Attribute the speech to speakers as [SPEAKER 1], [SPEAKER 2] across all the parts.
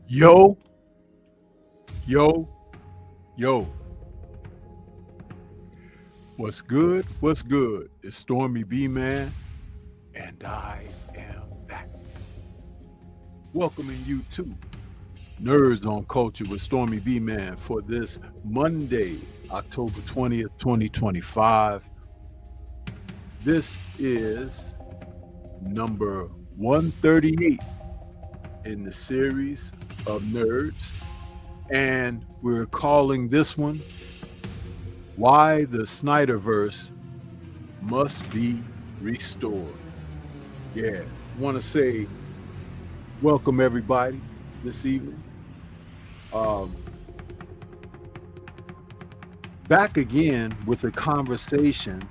[SPEAKER 1] Yo, yo, yo. What's good? What's good? It's Stormy B Man, and I am back. Welcoming you to Nerds on Culture with Stormy B Man for this Monday, October 20th, 2025. This is number 138 in the series of Nerds, and we're calling this one Why the Snyderverse Must Be Restored. Yeah, want to say welcome everybody this evening. Um, Back again with a conversation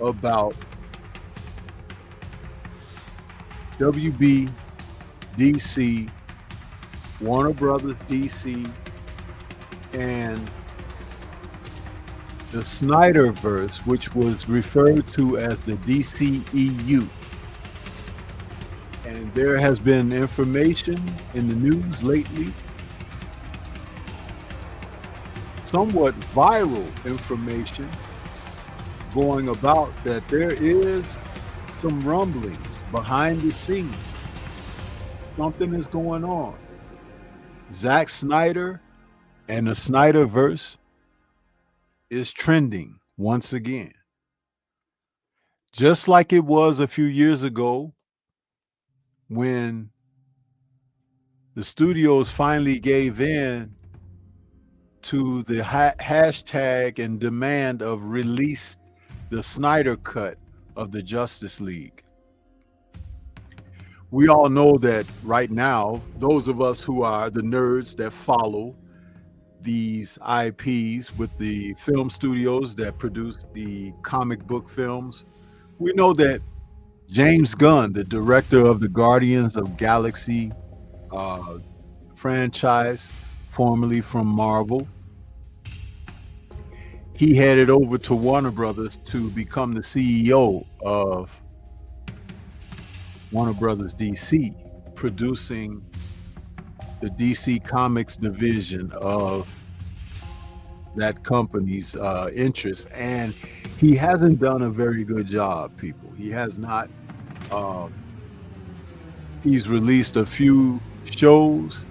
[SPEAKER 1] about WB, DC, Warner Brothers DC, and the Snyderverse, which was referred to as the DCEU. And there has been information in the news lately, somewhat viral information going about that there is some rumblings behind the scenes. Something is going on. Zack Snyder and the Snyderverse is trending once again. Just like it was a few years ago when the studios finally gave in to the hashtag and demand of release the Snyder cut of the Justice League. We all know that right now, those of us who are the nerds that follow these IPs with the film studios that produce the comic book films, we know that James Gunn, the director of the Guardians of Galaxy franchise, formerly from Marvel, he headed over to Warner Brothers to become the CEO of Warner Brothers DC, producing the DC Comics division of that company's interest. And he hasn't done a very good job, people. He has not. He's released a few shows,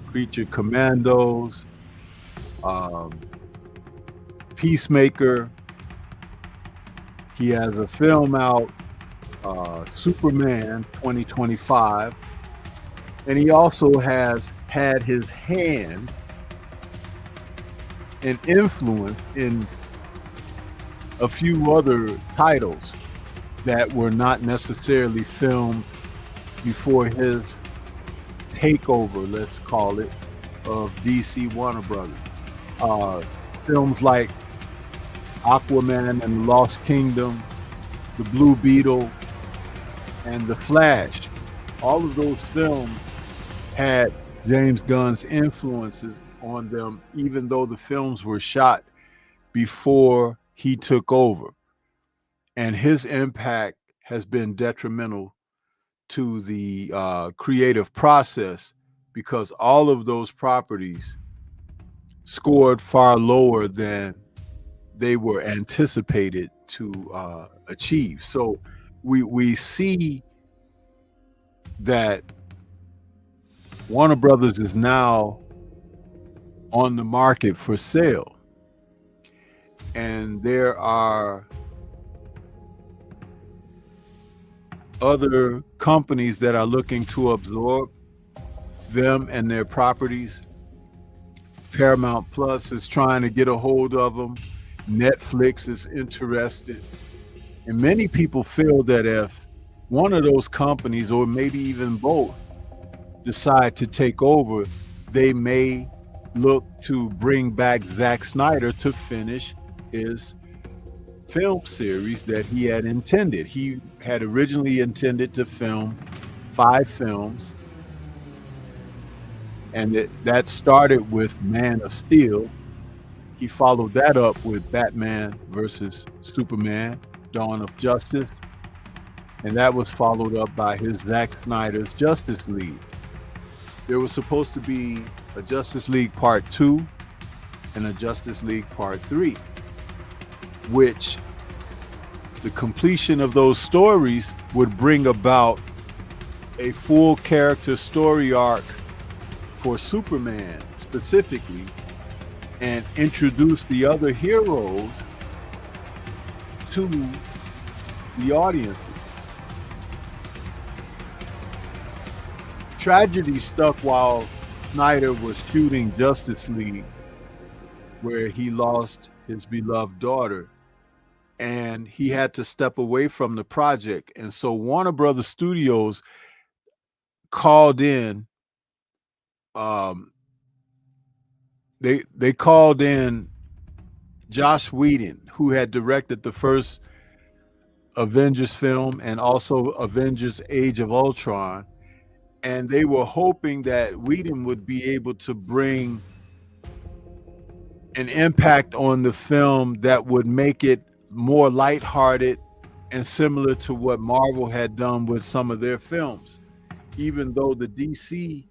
[SPEAKER 1] Creature Commandos, Peacemaker. He has a film out, Superman 2025. And he also has had his hand and influence in a few other titles that were not necessarily filmed before his takeover, let's call it, of DC Warner Brothers. Films like Aquaman and the Lost Kingdom, The Blue Beetle, and The Flash. All of those films had James Gunn's influences on them, even though the films were shot before he took over. And his impact has been detrimental to the creative process because all of those properties scored far lower than they were anticipated to achieve. So we see that Warner Brothers is now on the market for sale. And there are other companies that are looking to absorb them and their properties. Paramount Plus is trying to get a hold of them. Netflix is interested. And many people feel that if one of those companies, or maybe even both, decide to take over, they may look to bring back Zack Snyder to finish his film series that he had intended. He had originally intended to film 5 films, and that started with Man of Steel. He followed that up with Batman versus Superman, Dawn of Justice, and that was followed up by his Zack Snyder's Justice League. There was supposed to be a Justice League Part 2 and a Justice League Part 3, which the completion of those stories would bring about a full character story arc for Superman specifically, and introduce the other heroes to the audience. Tragedy struck while Snyder was shooting Justice League, where he lost his beloved daughter, and he had to step away from the project. And so Warner Brothers Studios called in, they called in Joss Whedon, who had directed the first Avengers film and also Avengers Age of Ultron. And they were hoping that Whedon would be able to bring an impact on the film that would make it more lighthearted and similar to what Marvel had done with some of their films. Even though the DC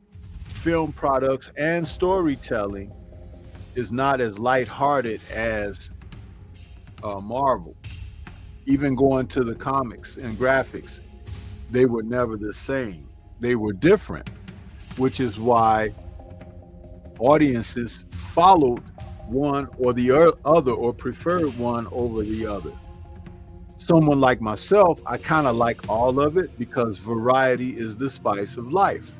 [SPEAKER 1] film products and storytelling is not as lighthearted as Marvel. Even going to the comics and graphics, they were never the same. They were different, which is why audiences followed one or the other, or preferred one over the other. Someone like myself, I kind of like all of it because variety is the spice of life.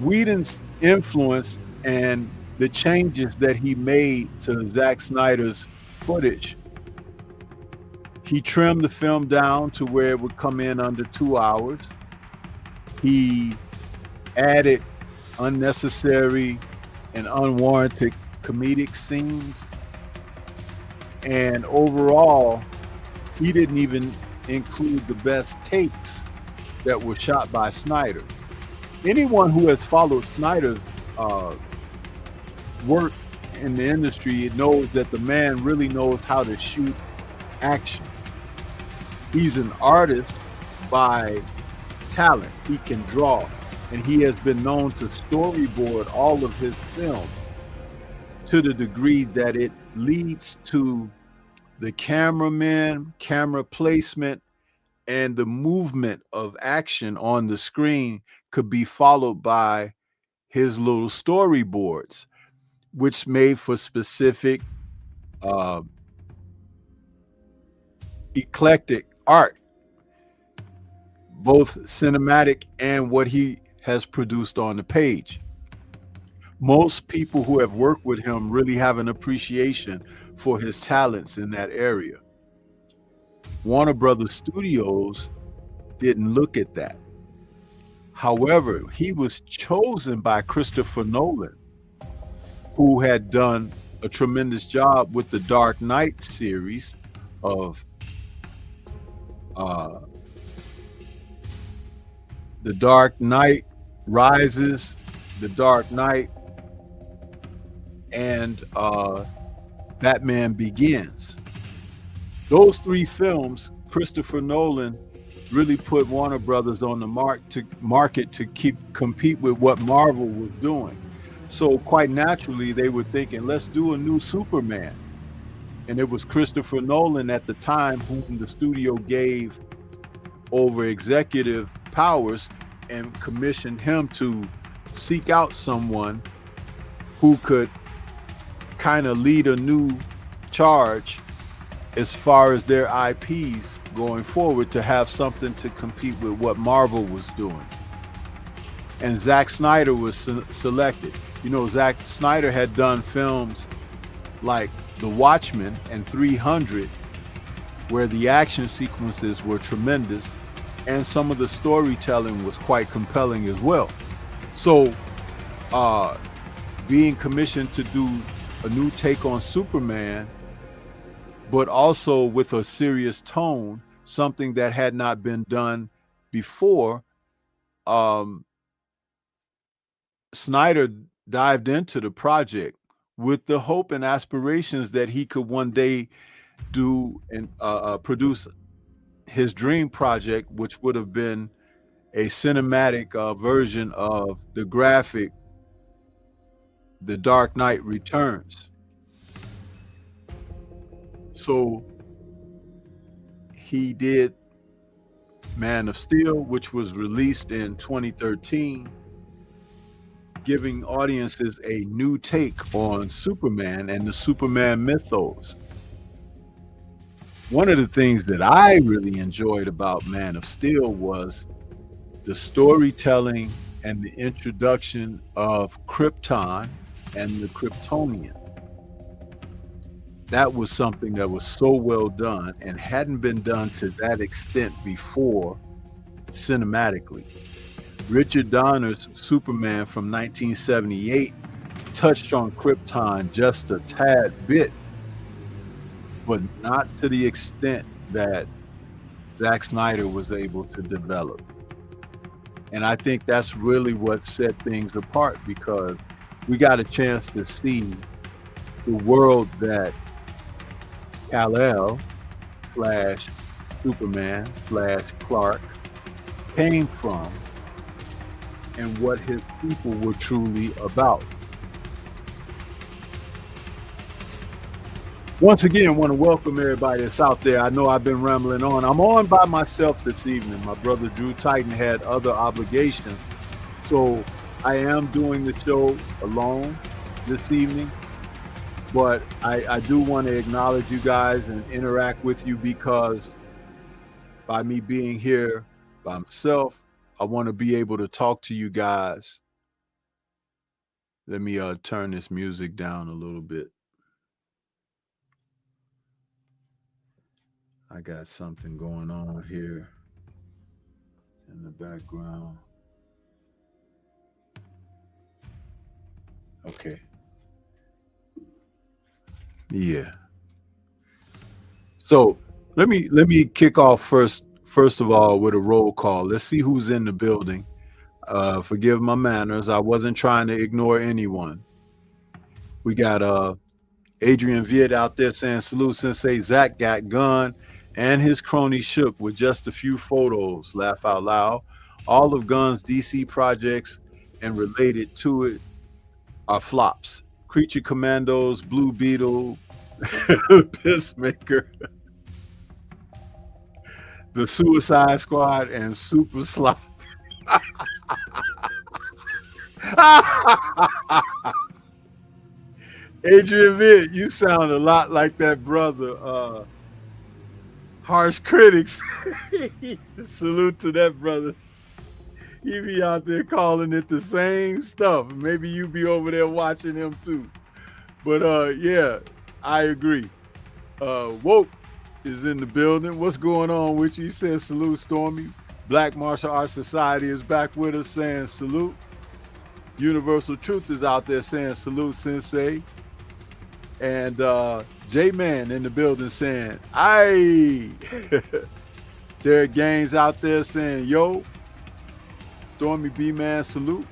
[SPEAKER 1] Whedon's influence and the changes that he made to Zack Snyder's footage, he trimmed the film down to where it would come in under 2 hours. He added unnecessary and unwarranted comedic scenes. And overall, he didn't even include the best takes that were shot by Snyder. Anyone who has followed Snyder's work in the industry knows that the man really knows how to shoot action. He's an artist by talent. He can draw, and he has been known to storyboard all of his films to the degree that it leads to the cameraman, camera placement, and the movement of action on the screen could be followed by his little storyboards, which made for specific eclectic art, both cinematic and what he has produced on the page. Most people who have worked with him really have an appreciation for his talents in that area. Warner Brothers Studios didn't look at that. However, he was chosen by Christopher Nolan, who had done a tremendous job with the Dark Knight series of The Dark Knight Rises, The Dark Knight, and Batman Begins. Those three films, Christopher Nolan really put Warner Brothers on the market to compete with what Marvel was doing. So quite naturally, they were thinking, let's do a new Superman. And it was Christopher Nolan at the time whom the studio gave over executive powers and commissioned him to seek out someone who could kind of lead a new charge as far as their IPs going forward, to have something to compete with what Marvel was doing. And Zack Snyder was selected. You know, Zack Snyder had done films like The Watchmen and 300, where the action sequences were tremendous and some of the storytelling was quite compelling as well. So being commissioned to do a new take on Superman, but also with a serious tone, something that had not been done before, Snyder dived into the project with the hope and aspirations that he could one day do and produce his dream project, which would have been a cinematic version of the graphic The Dark Knight Returns. So he did Man of Steel, which was released in 2013, giving audiences a new take on Superman and the Superman mythos. One of the things that I really enjoyed about Man of Steel was the storytelling and the introduction of Krypton and the Kryptonians. That was something that was so well done and hadn't been done to that extent before cinematically. Richard Donner's Superman from 1978 touched on Krypton just a tad bit, but not to the extent that Zack Snyder was able to develop. And I think that's really what set things apart, because we got a chance to see the world that Kal-El / Superman / Clark came from and what his people were truly about. Once again, I want to welcome everybody that's out there. I know I've been rambling on. I'm on by myself this evening. My brother Drew Titan had other obligations, so I am doing the show alone this evening. But I do want to acknowledge you guys and interact with you, because by me being here by myself, I want to be able to talk to you guys. Let me turn this music down a little bit. I got something going on here in the background. Okay. Yeah. So let me kick off first of all with a roll call. Let's see who's in the building. Forgive my manners. I wasn't trying to ignore anyone. We got Adrian Viet out there saying salute Sensei. Zach got Gunn and his crony shook with just a few photos. Laugh out loud. All of Gunn's DC projects and related to it are flops. Creature Commandos, Blue Beetle, Pissmaker, the Suicide Squad, and Super Slop. Adrian Vitt, you sound a lot like that brother. Harsh Critics. Salute to that brother. He be out there calling it the same stuff. Maybe you be over there watching him too. But yeah, I agree. Woke is in the building. What's going on with you? He says salute, Stormy. Black Martial Arts Society is back with us saying salute. Universal Truth is out there saying salute, Sensei. And J-Man in the building saying, aye. Derek Gaines out there saying, yo. Stormy B-Man, salute.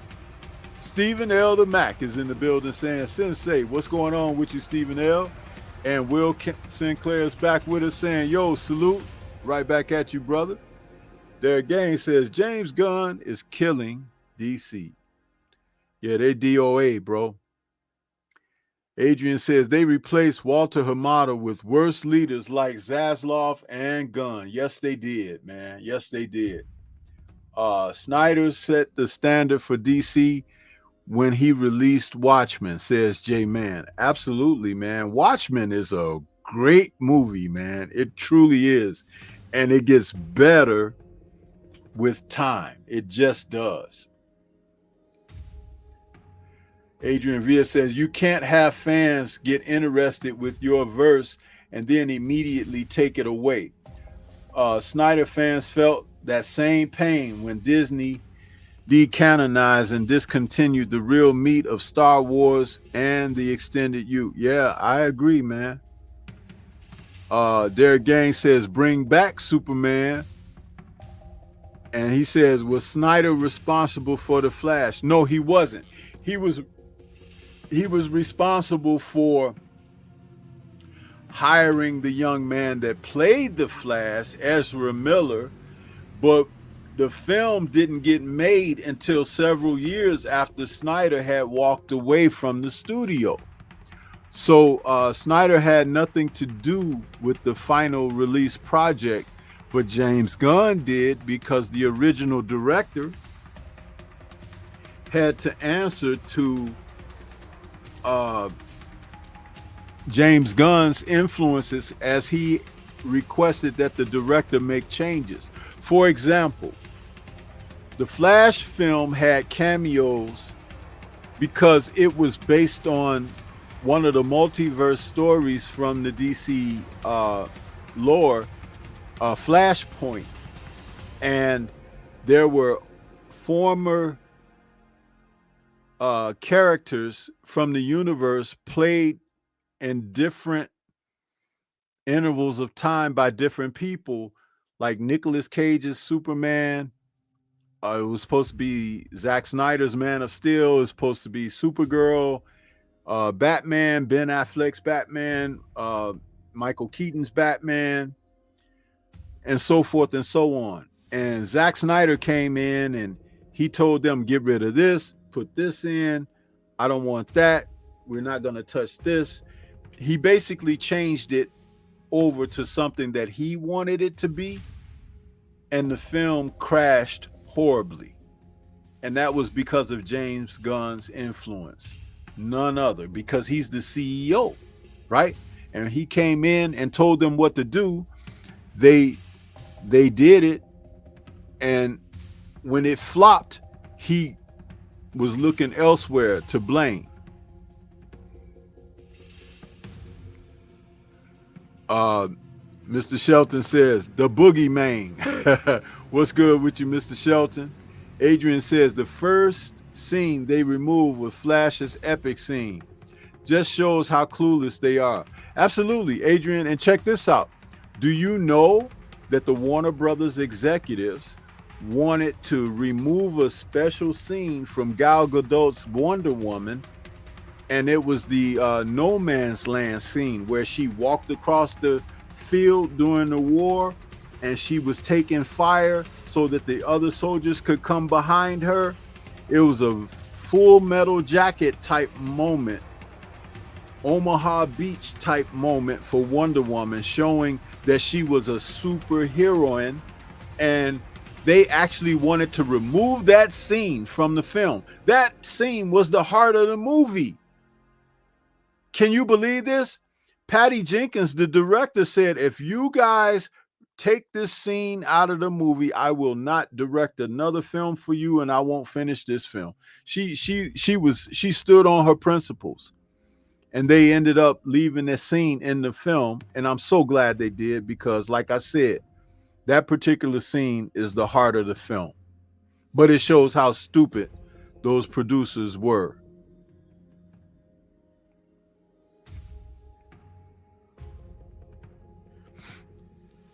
[SPEAKER 1] Stephen L. the Mac is in the building saying, Sensei, what's going on with you, Stephen L.? And Will Sinclair is back with us saying, yo, salute. Right back at you, brother. Derek Gaines says, James Gunn is killing DC. Yeah, they DOA, bro. Adrian says, they replaced Walter Hamada with worse leaders like Zaslav and Gunn. Yes, they did, man. Yes, they did. Snyder set the standard for DC when he released Watchmen, says J-Man. Absolutely, man. Watchmen is a great movie, man. It truly is. And it gets better with time. It just does. Adrian Villa says, you can't have fans get interested with your verse and then immediately take it away. Snyder fans felt that same pain when Disney decanonized and discontinued the real meat of Star Wars and the extended U. Yeah, I agree, man. Derek Gaines says, bring back Superman. And he says, was Snyder responsible for the Flash? No, he wasn't. He was responsible for hiring the young man that played the Flash, Ezra Miller, but the film didn't get made until several years after Snyder had walked away from the studio. So Snyder had nothing to do with the final release project, but James Gunn did, because the original director had to answer to James Gunn's influences as he requested that the director make changes. For example, the Flash film had cameos because it was based on one of the multiverse stories from the DC lore, Flashpoint. And there were former characters from the universe played in different intervals of time by different people, like Nicolas Cage's Superman. It was supposed to be Zack Snyder's Man of Steel. It was supposed to be Supergirl, Batman, Ben Affleck's Batman, Michael Keaton's Batman, and so forth and so on. And Zack Snyder came in and he told them, get rid of this, put this in. I don't want that. We're not going to touch this. He basically changed it over to something that he wanted it to be. And the film crashed horribly. And that was because of James Gunn's influence. None other, because he's the CEO, right? And he came in and told them what to do. They did it. And when it flopped, he was looking elsewhere to blame. Mr. Shelton says, the boogeyman. What's good with you, Mr. Shelton? Adrian says, the first scene they removed was Flash's epic scene. Just shows how clueless they are. Absolutely, Adrian. And check this out. Do you know that the Warner Brothers executives wanted to remove a special scene from Gal Gadot's Wonder Woman? And it was the No Man's Land scene where she walked across the field during the war and she was taking fire so that the other soldiers could come behind her. It was a Full Metal Jacket type moment, Omaha Beach type moment for Wonder Woman, showing that she was a superheroine. And they actually wanted to remove that scene from the film. That scene was the heart of the movie. Can you believe this? Patty Jenkins, the director, said, if you guys take this scene out of the movie, I will not direct another film for you, and I won't finish this film. She stood on her principles, and they ended up leaving that scene in the film. And I'm so glad they did, because like I said, that particular scene is the heart of the film. But it shows how stupid those producers were.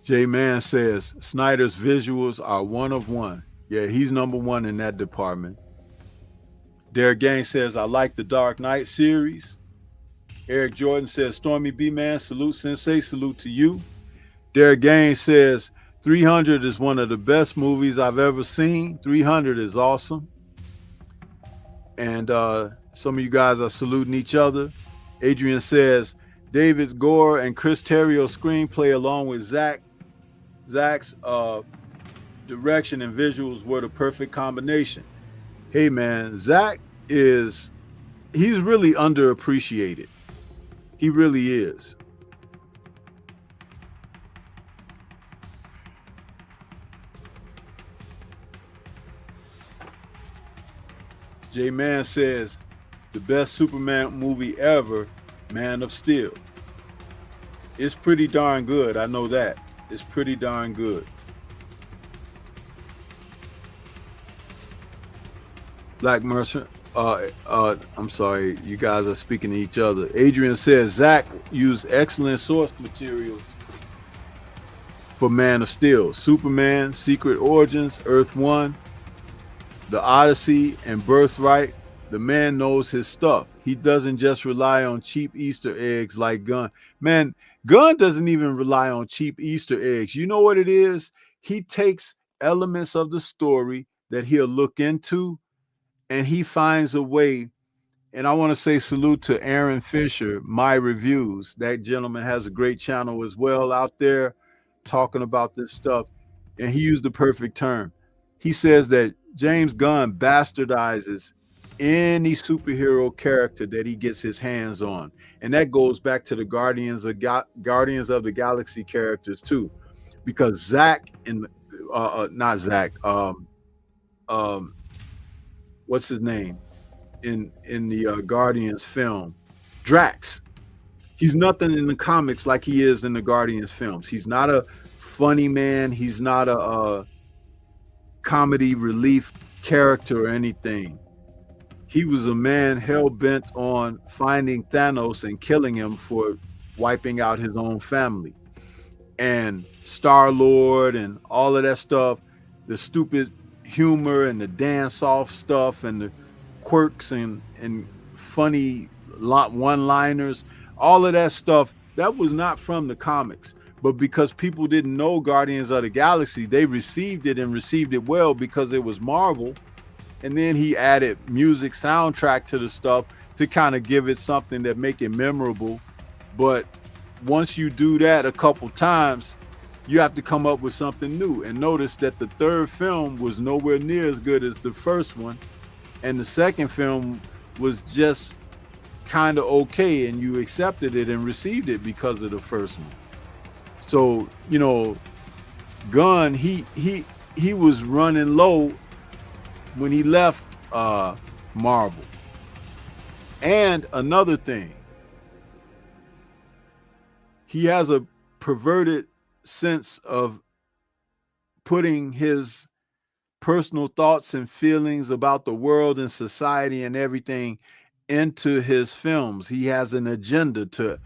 [SPEAKER 1] J Man says Snyder's visuals are one of one. Yeah, he's number one in that department. Derek Gaines says, I like the Dark Knight series. Eric Jordan says, Stormy B-Man, salute Sensei, salute to you. Derek Gaines says, 300 is one of the best movies I've ever seen. 300 is awesome. And some of you guys are saluting each other. Adrian says, David Gore and Chris Terrio's screenplay along with Zach's direction and visuals were the perfect combination. Hey man, Zach he's really underappreciated. He really is. J Man says, the best Superman movie ever, Man of Steel. It's pretty darn good. I know that. It's pretty darn good. Black Mercer, I'm sorry, you guys are speaking to each other. Adrian says Zach used excellent source materials for Man of Steel. Superman, Secret Origins, Earth 1, The Odyssey, and Birthright. The man knows his stuff. He doesn't just rely on cheap Easter eggs like Gunn. Man, Gunn doesn't even rely on cheap Easter eggs. You know what it is? He takes elements of the story that he'll look into, and he finds a way. And I want to say salute to Aaron Fisher, My Reviews. That gentleman has a great channel as well out there talking about this stuff. And he used the perfect term. He says that James Gunn bastardizes any superhero character that he gets his hands on. And that goes back to the Guardians of the Galaxy characters too. Because Zach and not Zach, what's his name? In the Guardians film, Drax. He's nothing in the comics like he is in the Guardians films. He's not a funny man. He's not a comedy relief character or anything. He was a man hell-bent on finding Thanos and killing him for wiping out his own family. And Star-Lord and all of that stuff, the stupid humor and the dance-off stuff and the quirks and funny one-liners, all of that stuff, that was not from the comics. But because people didn't know Guardians of the Galaxy, they received it and received it well because it was Marvel. And then he added music soundtrack to the stuff to kind of give it something that make it memorable. But once you do that a couple times, you have to come up with something new. And notice that the third film was nowhere near as good as the first one. And the second film was just kind of okay, and you accepted it and received it because of the first one. So, you know, Gunn, he was running low when he left Marvel. And another thing, he has a perverted sense of putting his personal thoughts and feelings about the world and society and everything into his films. He has an agenda to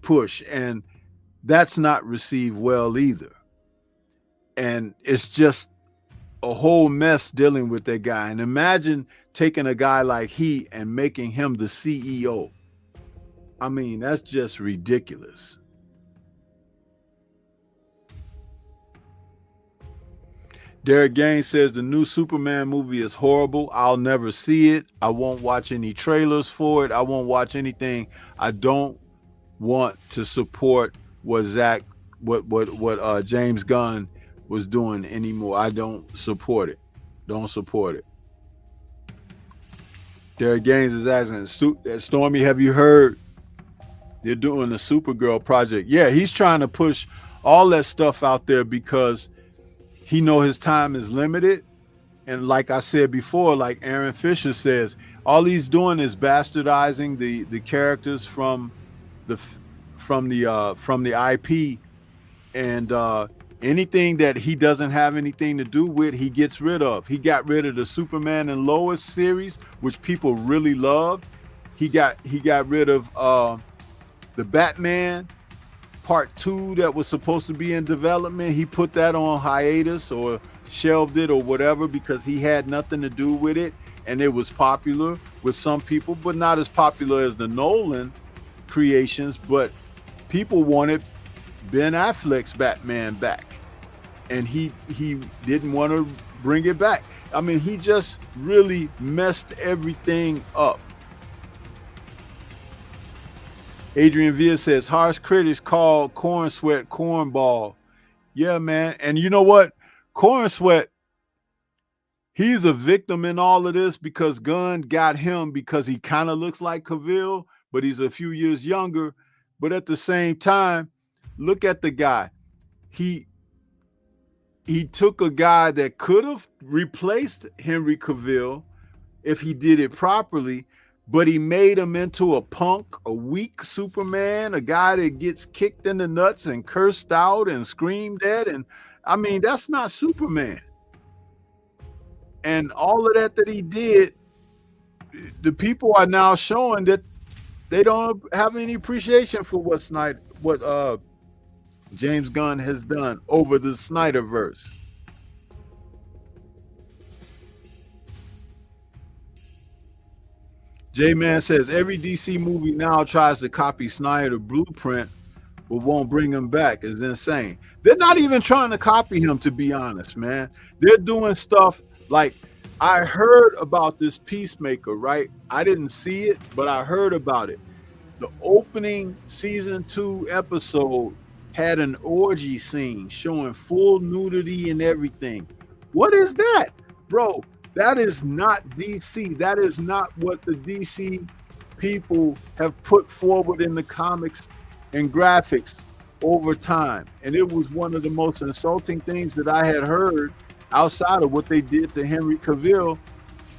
[SPEAKER 1] push, and that's not received well either. And it's just a whole mess dealing with that guy. And imagine taking a guy like he and making him the CEO. I mean, that's just ridiculous. Derek Gaines says the new Superman movie is horrible. I'll never see it. I won't watch any trailers for it. I won't watch anything. I don't want to support what James Gunn was doing anymore. I don't support it. Don't support it. Derek Gaines is asking, Stormy, have you heard they're doing a Supergirl project? Yeah, he's trying to push all that stuff out there because he know his time is limited. And like I said before, like Aaron Fisher says, all he's doing is bastardizing the characters from the IP, and anything that he doesn't have anything to do with, he gets rid of. He got rid of the Superman and Lois series, which people really loved. He got rid of the Batman Part 2 that was supposed to be in development. He put that on hiatus or shelved it or whatever because he had nothing to do with it, and it was popular with some people, but not as popular as the Nolan creations. But people wanted Ben Affleck's Batman back, and he didn't want to bring it back. I mean, he just really messed everything up. Adrian Villa says, harsh critics call Corn Sweat cornball. Yeah, man. And you know what? Corn Sweat, he's a victim in all of this because Gunn got him because he kind of looks like Cavill, but he's a few years younger. But at the same time, look at the guy. He took a guy that could have replaced Henry Cavill if he did it properly, but he made him into a punk, a weak Superman, a guy that gets kicked in the nuts and cursed out and screamed at. And I mean, that's not Superman. And all of that he did, the people are now showing that they don't have any appreciation for what James Gunn has done over the Snyderverse. J-Man says every DC movie now tries to copy Snyder blueprint but won't bring him back is insane. They're not even trying to copy him, to be honest, man. They're doing stuff like, I heard about this Peacemaker, right? I didn't see it, but I heard about it. The opening season 2 episode had an orgy scene showing full nudity and everything. What is that? Bro, that is not DC. That is not what the DC people have put forward in the comics and graphics over time. And it was one of the most insulting things that I had heard outside of what they did to Henry Cavill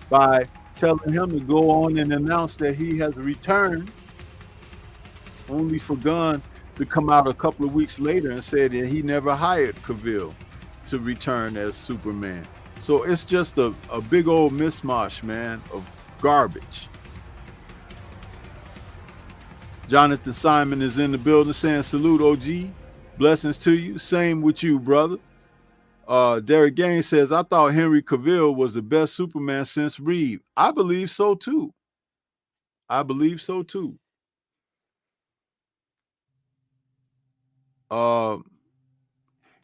[SPEAKER 1] by telling him to go on and announce that he has returned, only for Gunn to come out a couple of weeks later and say that he never hired Cavill to return as Superman. So it's just a big old mishmash, man, of garbage. Jonathan Simon is in the building saying, salute, OG. Blessings to you. Same with you, brother. Derek Gaines says, I thought Henry Cavill was the best Superman since Reeve. I believe so, too. I believe so, too.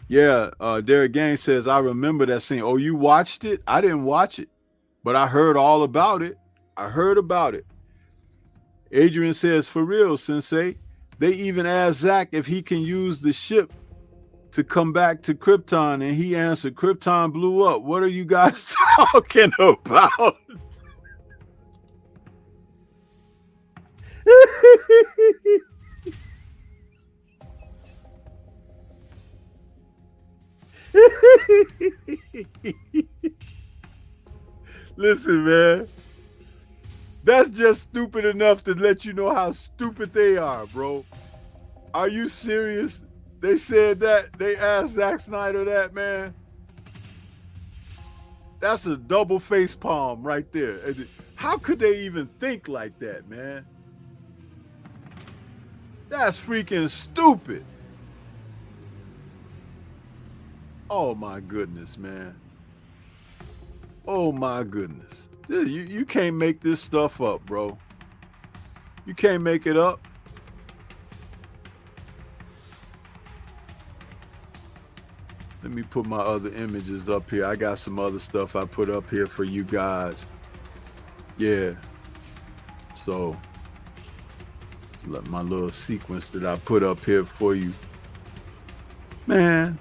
[SPEAKER 1] Derek Gaines says, I remember that scene. Oh, you watched it? I didn't watch it, but I heard all about it. I heard about it. Adrian says, for real, Sensei, they even asked Zach if he can use the ship to come back to Krypton, and he answered, Krypton blew up. What are you guys talking about? Listen, man, that's just stupid enough to let you know how stupid they are, bro. Are you serious? They said that. They asked Zack Snyder that, man. That's a double face palm right there. How could they even think like that, man? That's freaking stupid. Oh my goodness, man. Oh my goodness. You can't make this stuff up, bro. You can't make it up. Let me put my other images up here. I got some other stuff I put up here for you guys. Yeah. So, my little sequence that I put up here for you. Man.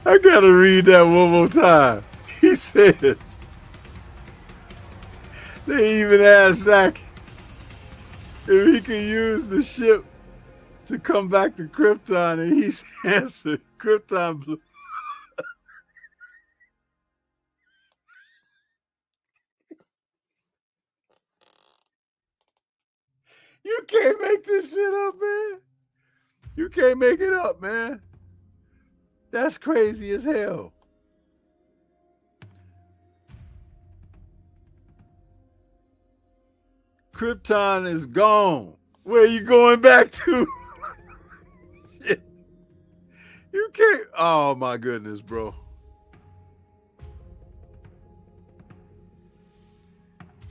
[SPEAKER 1] I gotta read that one more time. He says, they even asked Zach if he could use the ship to come back to Krypton, and he's answered, Krypton blew. You can't make this shit up, man. You can't make it up, man. That's crazy as hell. Krypton is gone. Where are you going back to? Shit. You can't. Oh my goodness, bro.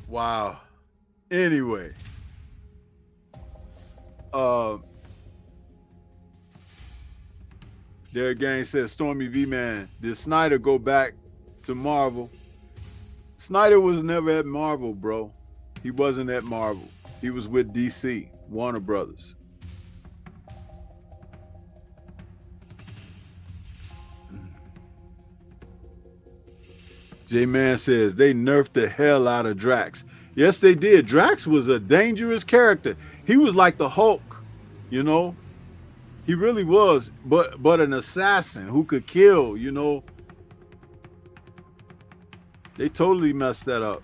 [SPEAKER 1] Wow. Anyway. Derek Gang says, Stormy B-Man, did Snyder go back to Marvel? Snyder was never at Marvel, bro. He wasn't at Marvel. He was with DC, Warner Brothers. J-Man says, they nerfed the hell out of Drax. Yes, they did. Drax was a dangerous character. He was like the Hulk, you know? He really was, but an assassin who could kill, you know? They totally messed that up.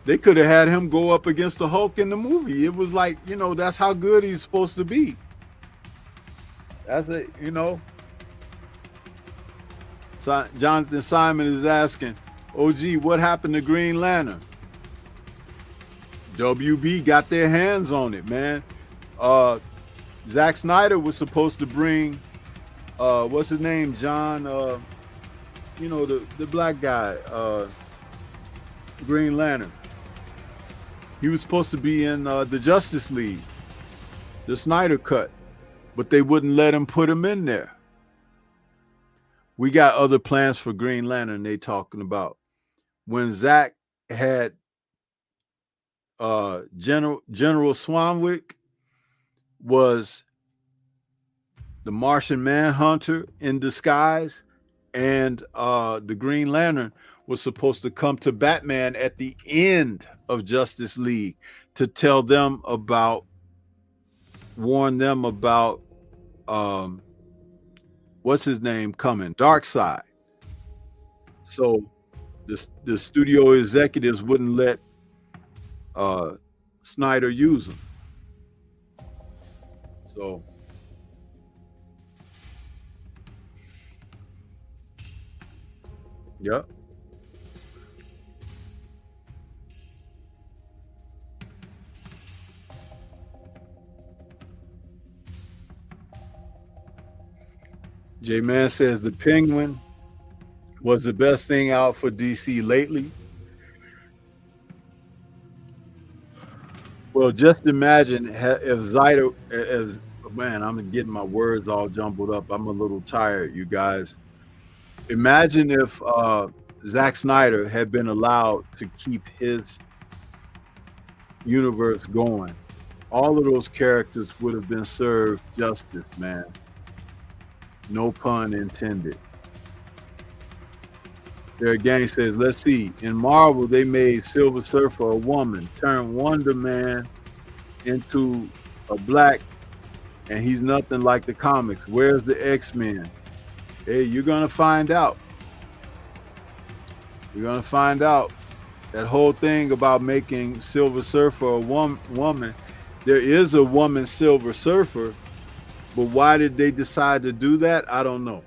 [SPEAKER 1] They could have had him go up against the Hulk in the movie. It was like, you know, that's how good he's supposed to be. That's it, you know? So Jonathan Simon is asking, OG, what happened to Green Lantern? WB got their hands on it, man. Zack Snyder was supposed to bring, what's his name, John, you know, the black guy, Green Lantern. He was supposed to be in the Justice League, the Snyder cut, but they wouldn't let him put him in there. We got other plans for Green Lantern they talking about. When Zach had General Swanwick was the Martian Manhunter in disguise, and the Green Lantern was supposed to come to Batman at the end of Justice League to tell them about, warn them about what's his name coming, Darkseid. So the studio executives wouldn't let Snyder use him. So yep. J-Man says the Penguin was the best thing out for DC lately. Well, just imagine if Zyder, if, man, I'm getting my words all jumbled up. I'm a little tired, you guys. Imagine if Zack Snyder had been allowed to keep his universe going. All of those characters would have been served justice, man. No pun intended. Their gang says, let's see. In Marvel, they made Silver Surfer a woman, turned Wonder Man into a black, and he's nothing like the comics. Where's the X-Men? Hey, you're going to find out. You're going to find out. That whole thing about making Silver Surfer a woman, there is a woman Silver Surfer, but why did they decide to do that? I don't know.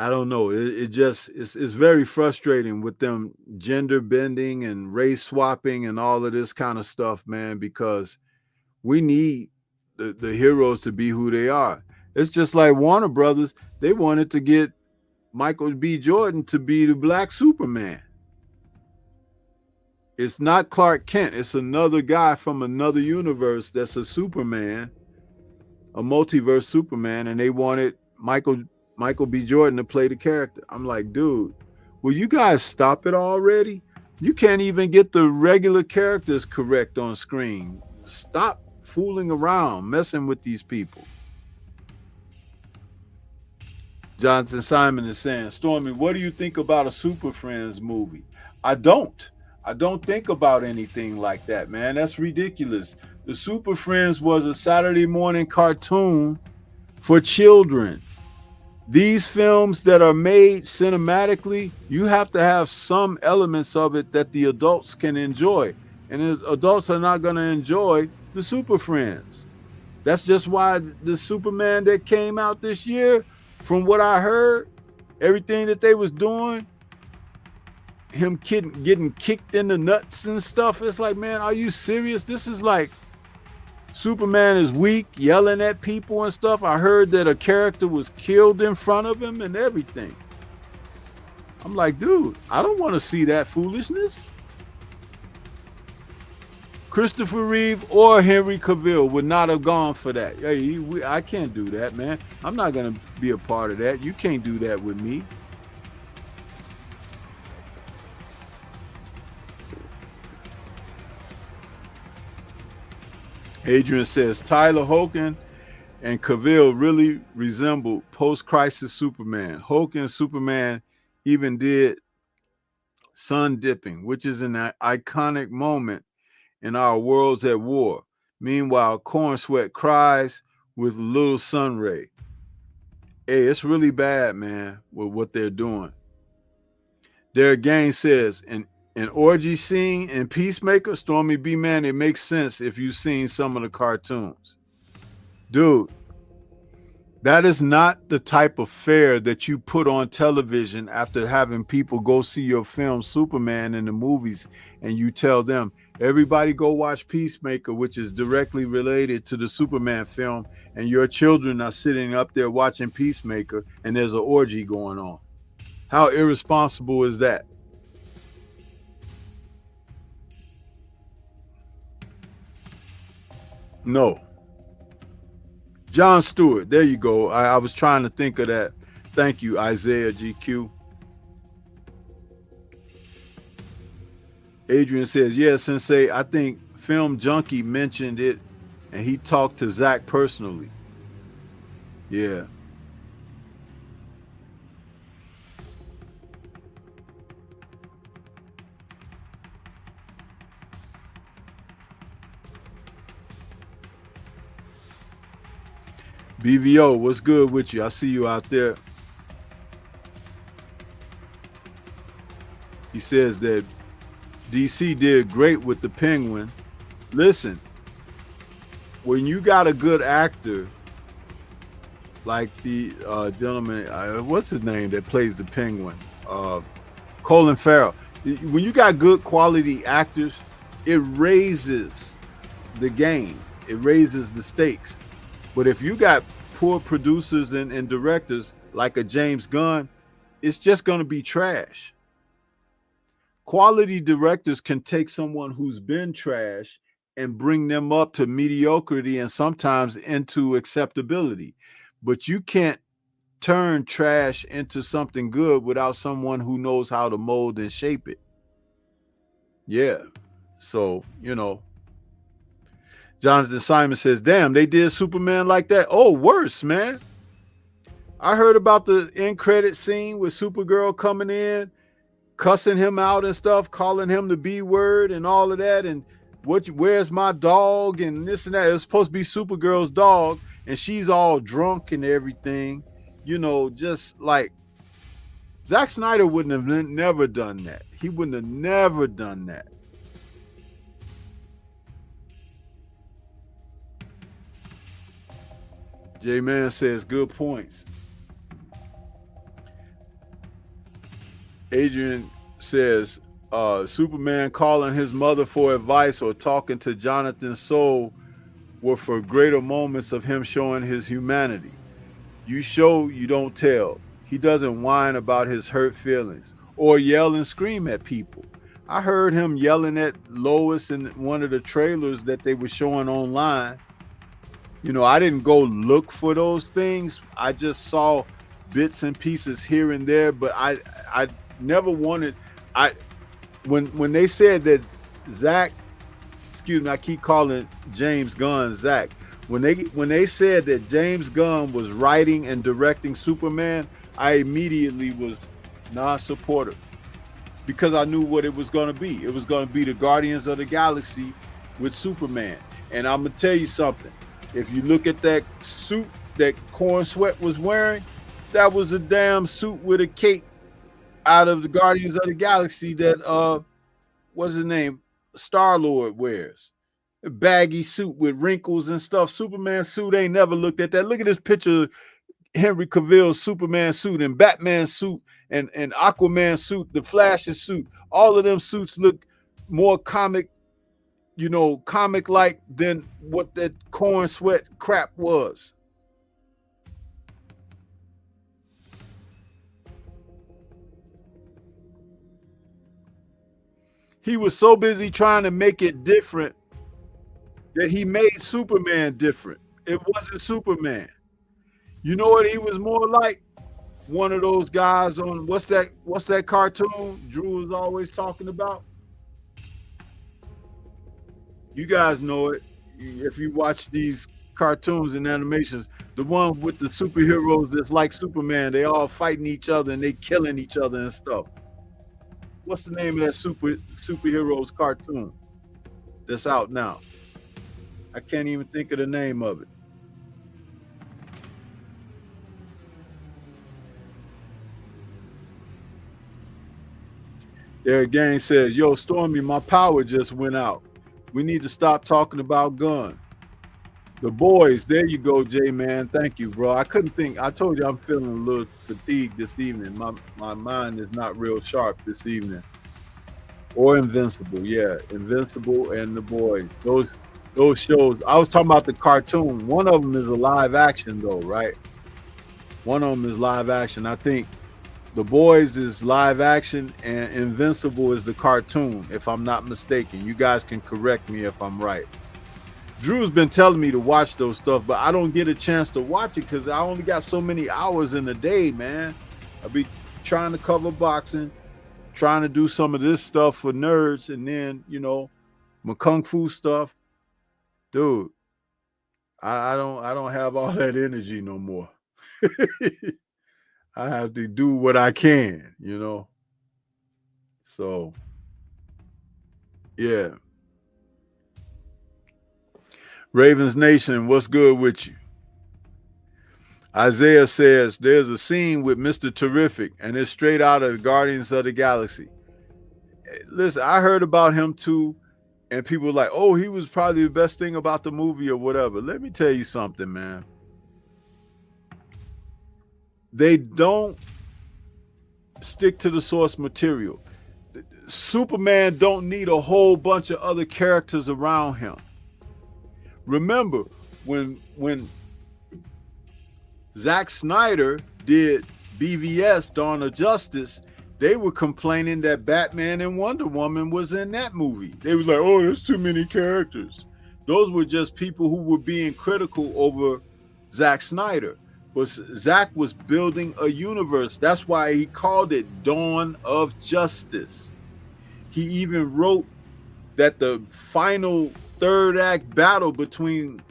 [SPEAKER 1] I don't know. It's very frustrating with them gender bending and race swapping and all of this kind of stuff, man, because we need the heroes to be who they are. It's just like Warner Brothers. They wanted to get Michael B. Jordan to be the Black Superman. It's not Clark Kent. It's another guy from another universe that's a Superman, a multiverse Superman, and they wanted Michael B. Jordan to play the character. I'm like, dude, will you guys stop it already? You can't even get the regular characters correct on screen. Stop fooling around, messing with these people. Jonathan Simon is saying, Stormy, what do you think about a Super Friends movie? I don't think about anything like that, man. That's ridiculous. The Super Friends was a Saturday morning cartoon for children. These films that are made cinematically, you have to have some elements of it that the adults can enjoy. And the adults are not going to enjoy the Super Friends. That's just why the Superman that came out this year, from what I heard, everything that they was doing, him getting kicked in the nuts and stuff, it's like, man, are you serious? This is like Superman is weak, yelling at people and stuff. I heard that a character was killed in front of him and everything. I'm like, dude, I don't want to see that foolishness. Christopher Reeve or Henry Cavill would not have gone for that. Hey, I can't do that, man. I'm not going to be a part of that. You can't do that with me. Adrian says, Tyler Hoechlin and Cavill really resemble post-crisis Superman. Hoechlin and Superman even did sun dipping, which is an iconic moment in our worlds at war. Meanwhile, Corn Sweat cries with a little sun ray. Hey, it's really bad, man, with what they're doing. Derek Gaines says, an orgy scene in Peacemaker, Stormy B. Man, it makes sense if you've seen some of the cartoons. Dude, that is not the type of fare that you put on television after having people go see your film Superman in the movies, and you tell them, everybody go watch Peacemaker, which is directly related to the Superman film, and your children are sitting up there watching Peacemaker, and there's an orgy going on. How irresponsible is that? No. John Stewart. There you go. I was trying to think of that. Thank you, Isaiah GQ. Adrian says, yeah, Sensei, I think Film Junkie mentioned it and he talked to Zach personally. Yeah. BVO, what's good with you? I see you out there. He says that DC did great with the Penguin. Listen, when you got a good actor like the gentleman, what's his name that plays the Penguin? Colin Farrell. When you got good quality actors, it raises the game. It raises the stakes. But if you got poor producers and directors like a James Gunn, it's just going to be trash. Quality directors can take someone who's been trash and bring them up to mediocrity and sometimes into acceptability. But you can't turn trash into something good without someone who knows how to mold and shape it. Yeah. So, you know, Jonathan Simon says, damn, they did Superman like that. Oh, worse, man. I heard about the end credit scene with Supergirl coming in, cussing him out and stuff, calling him the B word and all of that. And where's my dog and this and that. It's supposed to be Supergirl's dog. And she's all drunk and everything. You know, just like Zack Snyder wouldn't have never done that. He wouldn't have never done that. J-Man says, good points. Adrian says, Superman calling his mother for advice or talking to Jonathan's soul were for greater moments of him showing his humanity. You show, you don't tell. He doesn't whine about his hurt feelings or yell and scream at people. I heard him yelling at Lois in one of the trailers that they were showing online. You know, I didn't go look for those things. I just saw bits and pieces here and there, but I never wanted, when they said that Zach, excuse me, I keep calling James Gunn Zach. When they said that James Gunn was writing and directing Superman, I immediately was non-supportive because I knew what it was going to be. It was going to be the Guardians of the Galaxy with Superman. And I'm going to tell you something. If you look at that suit that Corn Sweat was wearing, that was a damn suit with a cape out of the Guardians of the Galaxy that, what's his name? Star-Lord wears. A baggy suit with wrinkles and stuff. Superman's suit ain't never looked at that. Look at this picture of Henry Cavill's Superman suit and Batman's suit and Aquaman's suit, the Flash's suit. All of them suits look more comic, you know, comic-like than what that Corn Sweat crap was. He was so busy trying to make it different that he made Superman different. It wasn't Superman. You know what he was more like? One of those guys on, what's that cartoon Drew is always talking about? You guys know it. If you watch these cartoons and animations, the one with the superheroes that's like Superman, they all fighting each other and they killing each other and stuff. What's the name of that superheroes cartoon that's out now? I can't even think of the name of it. Derek Gang says, yo, Stormy, my power just went out. We need to stop talking about Gunn. The boys, there you go, J-Man. Thank you, bro. I couldn't think. I told you I'm feeling a little fatigued this evening. My mind is not real sharp this evening. Or Invincible, yeah. Invincible and The Boys. Those shows. I was talking about the cartoon. One of them is a live action, though, right? One of them is live action. I think The Boys is live action and Invincible is the cartoon, if I'm not mistaken. You guys can correct me if I'm right. Drew's been telling me to watch those stuff, but I don't get a chance to watch it because I only got so many hours in a day, man. I be trying to cover boxing, trying to do some of this stuff for nerds, and then my kung fu stuff, dude. I don't have all that energy no more. I have to do what I can. So yeah. Ravens Nation, what's good with you? Isaiah says there's a scene with Mr. Terrific, and it's straight out of Guardians of the Galaxy. Listen, I heard about him too, and people were like, oh, he was probably the best thing about the movie or whatever. Let me tell you something, man. They don't stick to the source material. Superman don't need a whole bunch of other characters around him. Remember, when Zack Snyder did BVS, Dawn of Justice, they were complaining that Batman and Wonder Woman was in that movie. They was like, oh, there's too many characters. Those were just people who were being critical over Zack Snyder. But Zack was building a universe. That's why he called it Dawn of Justice. He even wrote that the final third act battle between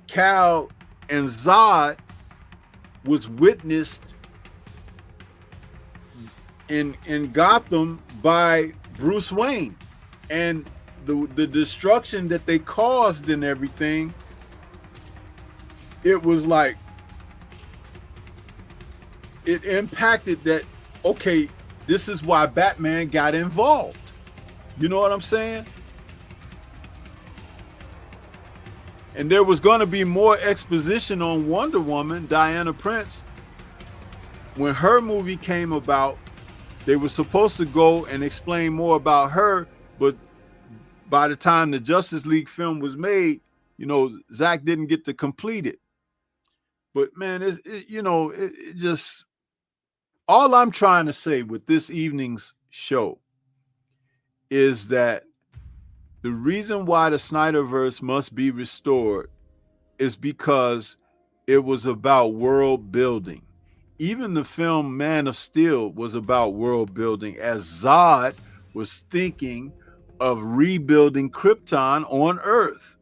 [SPEAKER 1] Kal and Zod was witnessed in Gotham by Bruce Wayne, and the destruction that they caused and everything, it was like it impacted that, okay, this is why Batman got involved. You know what I'm saying? And there was going to be more exposition on Wonder Woman, Diana Prince. When her movie came about, they were supposed to go and explain more about her, but by the time the Justice League film was made, Zack didn't get to complete it. But man, it just, all I'm trying to say with this evening's show is that the reason why the Snyderverse must be restored is because it was about world building. Even the film Man of Steel was about world building, as Zod was thinking of rebuilding Krypton on Earth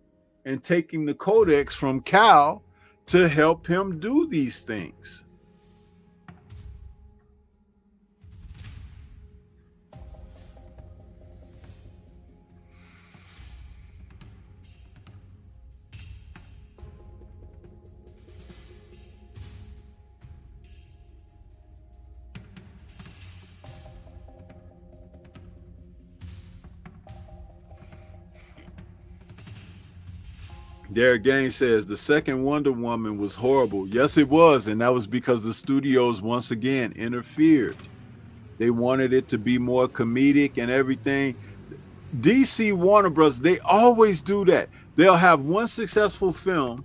[SPEAKER 1] and taking the Codex from Kal to help him do these things. Derek Gaines says the second Wonder Woman was horrible. Yes, it was, and that was because the studios once again interfered. They wanted it to be more comedic and everything. DC, Warner Bros., they always do that. They'll have one successful film,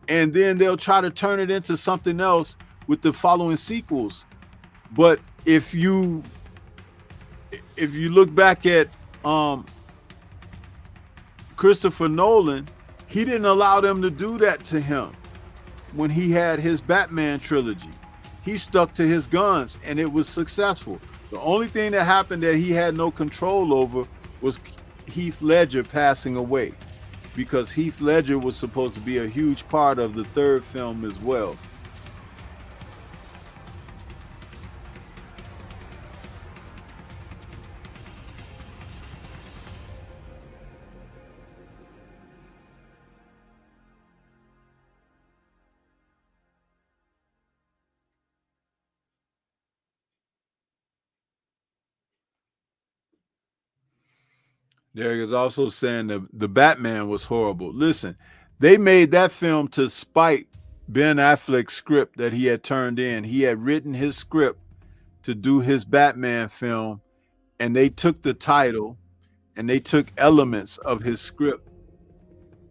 [SPEAKER 1] and then they'll try to turn it into something else with the following sequels. But if you look back at Christopher Nolan, he didn't allow them to do that to him when he had his Batman trilogy. He stuck to his guns, and it was successful. The only thing that happened that he had no control over was Heath Ledger passing away, because Heath Ledger was supposed to be a huge part of the third film as well. Derek is also saying that the Batman was horrible. Listen, they made that film to spite Ben Affleck's script that he had turned in. He had written his script to do his Batman film, and they took the title and they took elements of his script.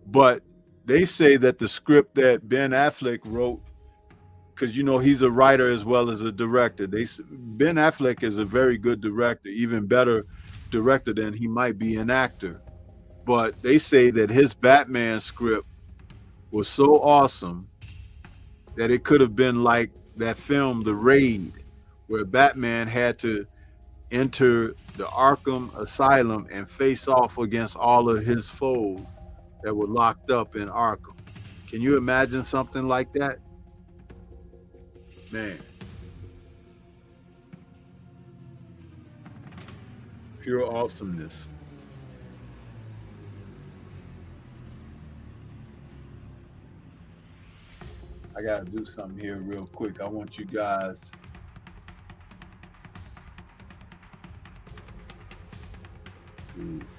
[SPEAKER 1] But they say that the script that Ben Affleck wrote, because he's a writer as well as a director. Ben Affleck is a very good director, even better director than he might be an actor. But they say that his Batman script was so awesome that it could have been like that film, The Raid, where Batman had to enter the Arkham Asylum and face off against all of his foes that were locked up in Arkham. Can you imagine something like that? Man, pure awesomeness. I gotta do something here real quick. I want you guys to do this.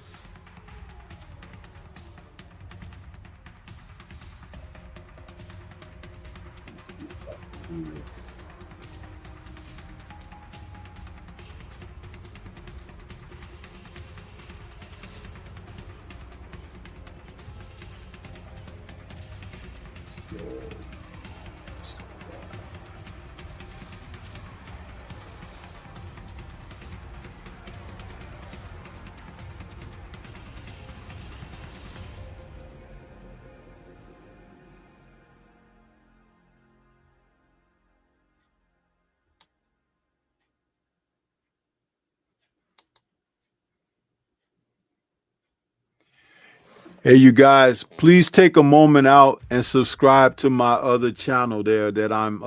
[SPEAKER 1] Hey, you guys, please take a moment out and subscribe to my other channel there that I'm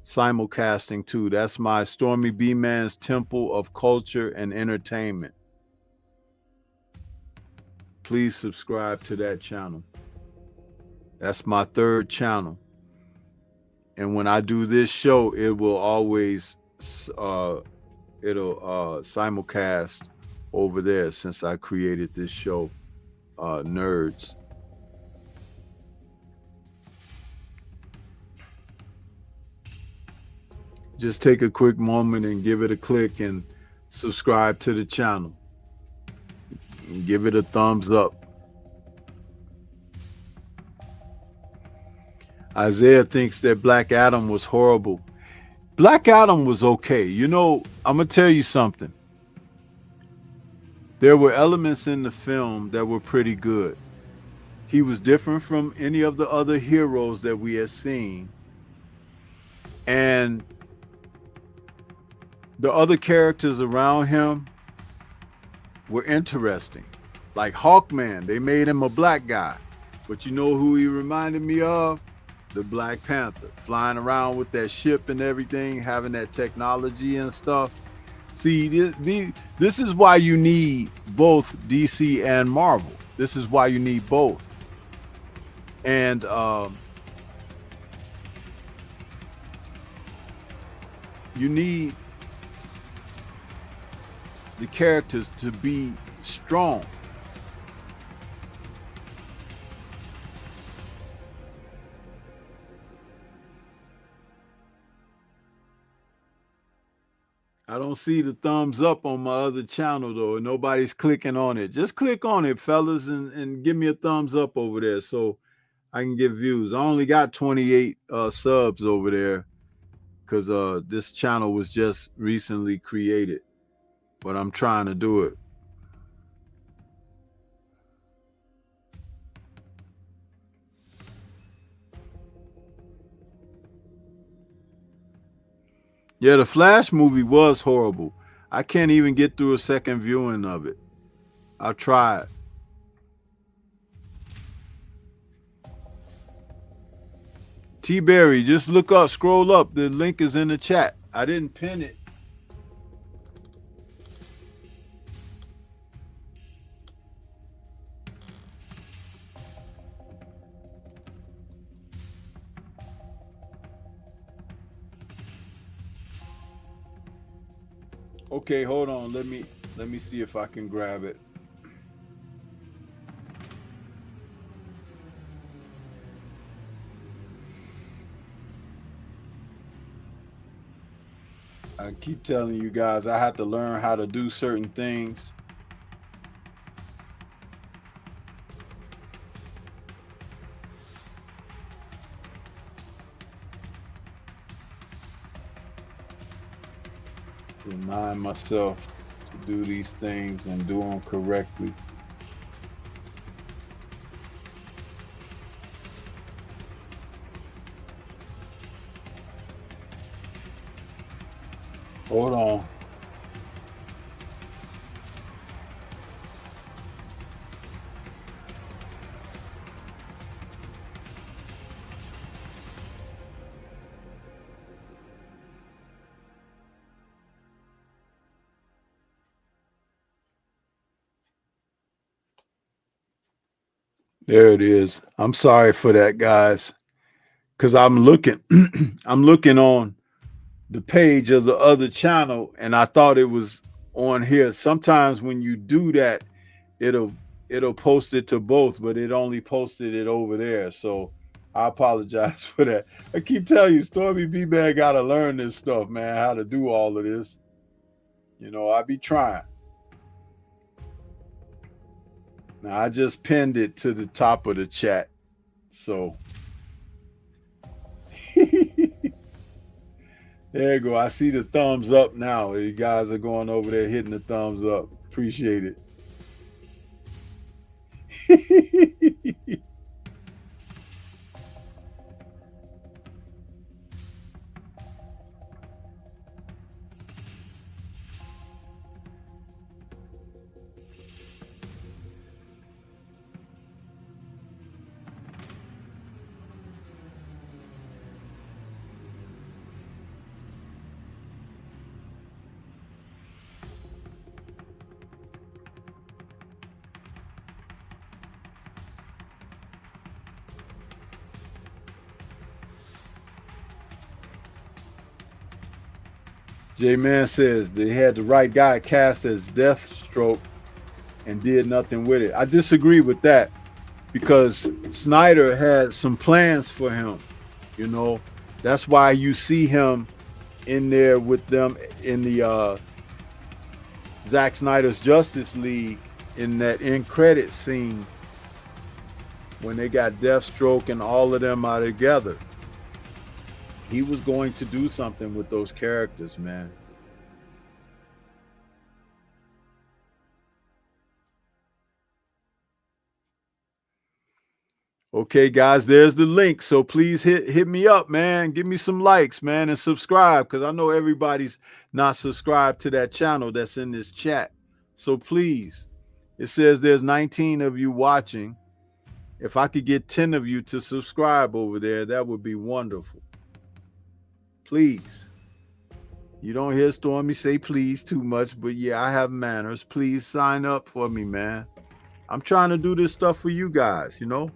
[SPEAKER 1] simulcasting to. That's my Stormy B Man's Temple of Culture and Entertainment. Please subscribe to that channel. That's my third channel. And when I do this show, it will always simulcast over there since I created this show. Nerds. Just take a quick moment and give it a click and subscribe to the channel. And give it a thumbs up. Isaiah thinks that Black Adam was horrible. Black Adam was okay. You know, I'm going to tell you something. There were elements in the film that were pretty good. He was different from any of the other heroes that we had seen. And the other characters around him were interesting. Like Hawkman, they made him a black guy. But you know who he reminded me of? The Black Panther, flying around with that ship and everything, having that technology and stuff. See, this is why you need both DC and Marvel. This is why you need both. And you need the characters to be strong. I don't see the thumbs up on my other channel though. Nobody's clicking on it. Just click on it, fellas, and give me a thumbs up over there so I can get views. I only got 28 subs over there because this channel was just recently created, but I'm trying to do it. Yeah, the Flash movie was horrible. I can't even get through a second viewing of it. I tried. T-Berry, just look up, scroll up. The link is in the chat. I didn't pin it. Okay, hold on. Let me see if I can grab it. I keep telling you guys I have to learn how to do certain things. Remind myself to do these things and do them correctly. Hold on. There it is. I'm sorry for that, guys, because I'm looking, I'm looking on the page of the other channel, and I thought it was on here. Sometimes when you do that, it'll post it to both, but it only posted it over there. So I apologize for that. I keep telling you, Stormy B Man got to learn this stuff, man. How to do all of this. You know, I be trying. Now I just pinned it to the top of the chat. So there you go. I see the thumbs up now. You guys are going over there hitting the thumbs up. Appreciate it. J-Man says they had the right guy cast as Deathstroke and did nothing with it. I disagree with that because Snyder had some plans for him. You know, that's why you see him in there with them in the Zack Snyder's Justice League in that end credit scene when they got Deathstroke and all of them are together. He was going to do something with those characters, man. Okay, guys, there's the link. So please hit me up, man. Give me some likes, man, and subscribe because I know everybody's not subscribed to that channel that's in this chat. So please, it says there's 19 of you watching. If I could get 10 of you to subscribe over there, that would be wonderful. Please. You don't hear Stormy say please too much, but yeah, I have manners. Please sign up for me, man. I'm trying to do this stuff for you guys, you know?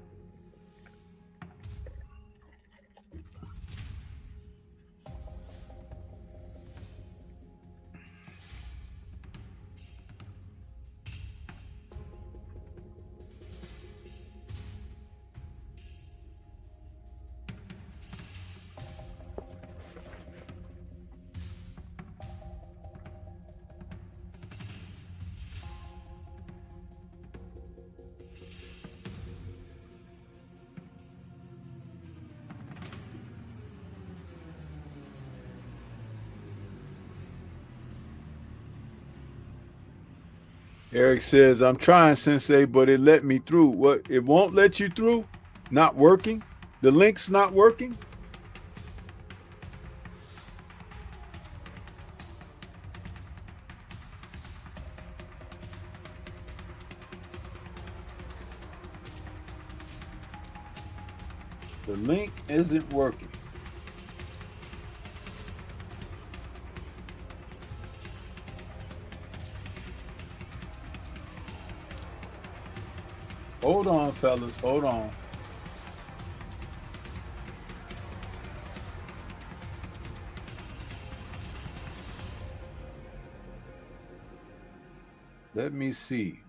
[SPEAKER 1] Eric says, I'm trying, Sensei, but it let me through. What? It won't let you through? Not working? The link's not working? The link isn't working. Hold on, fellas. Hold on. Let me see.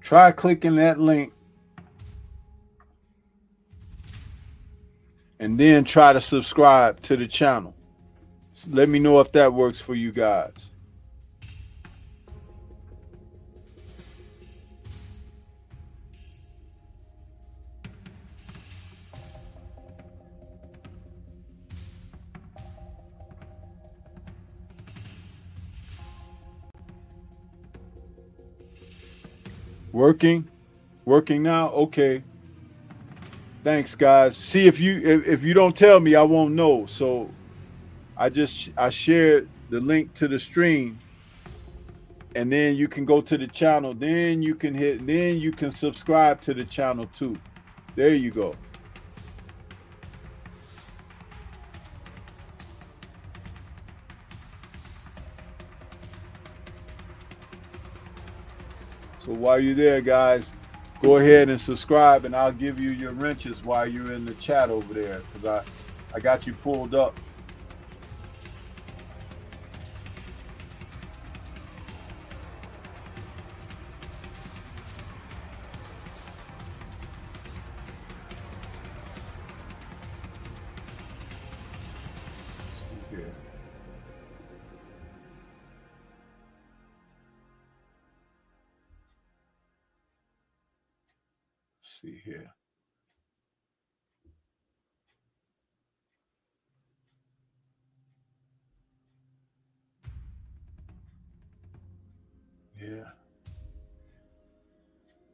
[SPEAKER 1] Try clicking that link and then try to subscribe to the channel. So let me know if that works for you guys. Working now. Okay, thanks guys. See, if you don't tell me, I won't know. So I shared the link to the stream, and then you can go to the channel, then you can subscribe to the channel too. There you go. So while you're there, guys, go ahead and subscribe, and I'll give you your wrenches while you're in the chat over there, because I got you pulled up. See here. Yeah.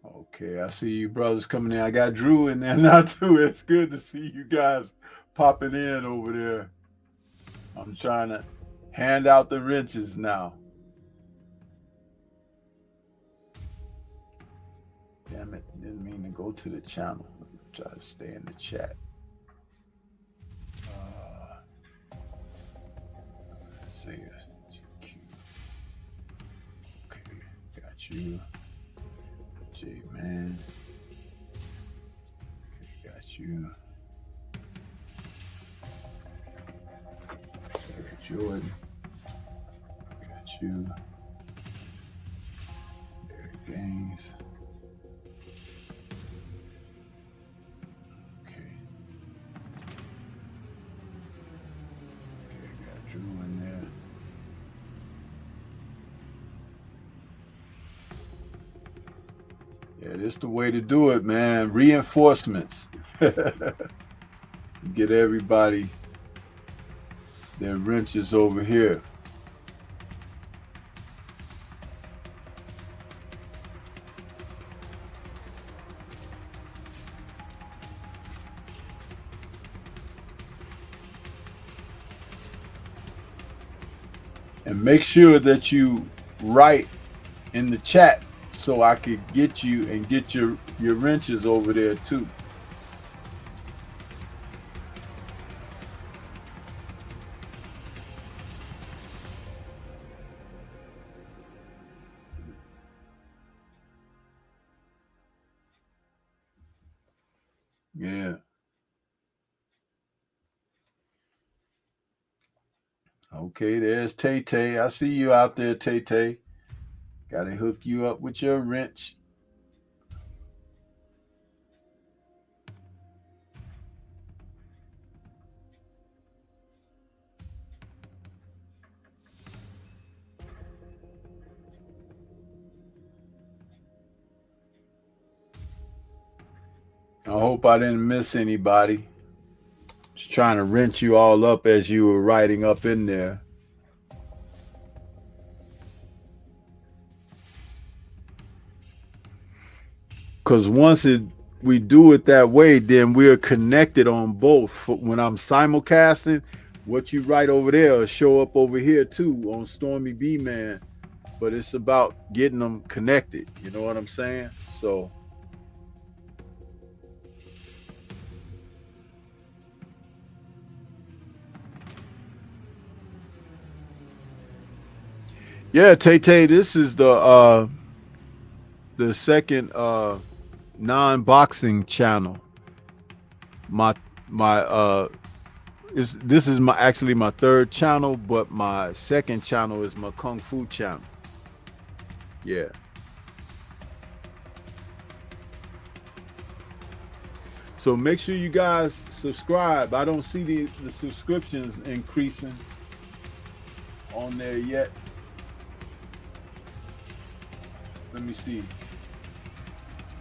[SPEAKER 1] Okay, I see you brothers coming in. I got Drew in there now too. It's good to see you guys popping in over there. I'm trying to hand out the wrenches now. Damn it, didn't mean to go to the channel. Try to stay in the chat. See it. Okay, got you. J-Man. Okay, got you. Jordan. Got you. Derek Gaines. Drew in there. Yeah, this is the way to do it, man. Reinforcements. Get everybody their wrenches over here. And make sure that you write in the chat so I could get you and get your wrenches over there too. Yeah. Okay, there's Tay Tay. I see you out there, Tay Tay. Got to hook you up with your wrench. I hope I didn't miss anybody. Just trying to wrench you all up as you were writing up in there. Because once we do it that way, then we're connected on both. When I'm simulcasting, what you write over there will show up over here too on Stormy B Man. But it's about getting them connected. You know what I'm saying? So. Yeah, Tay Tay, this is the second non-boxing channel. This is actually my third channel, but my second channel is my Kung Fu channel. Yeah. So make sure you guys subscribe. I don't see the subscriptions increasing on there yet. Let me see.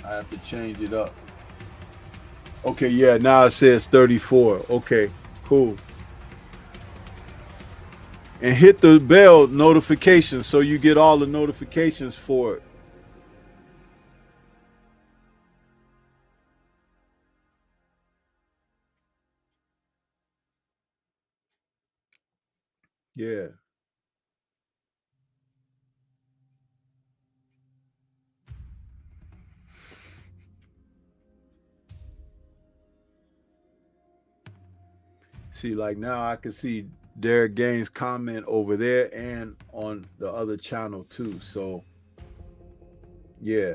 [SPEAKER 1] I have to change it up. Okay, yeah, now it says 34. Okay, cool. And hit the bell notification so you get all the notifications for it. Yeah. See, like now I can see Derek Gaines' comment over there and on the other channel too. So, yeah,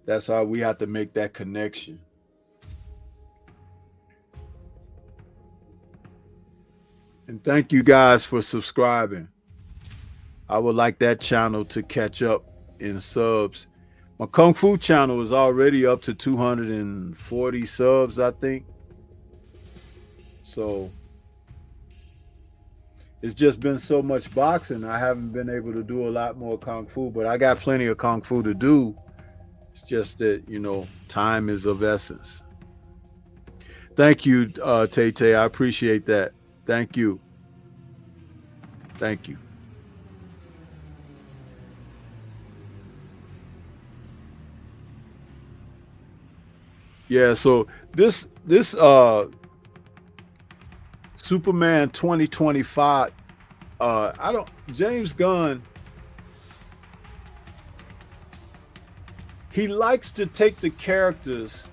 [SPEAKER 1] that's how we have to make that connection. And thank you guys for subscribing. I would like that channel to catch up in subs. My Kung Fu channel is already up to 240 subs, I think. So it's just been so much boxing. I haven't been able to do a lot more Kung Fu, but I got plenty of Kung Fu to do. It's just that, you know, time is of essence. Thank you, Tay Tay. I appreciate that. Thank you. Thank you. Yeah, so this Superman 2025, James Gunn, he likes to take the characters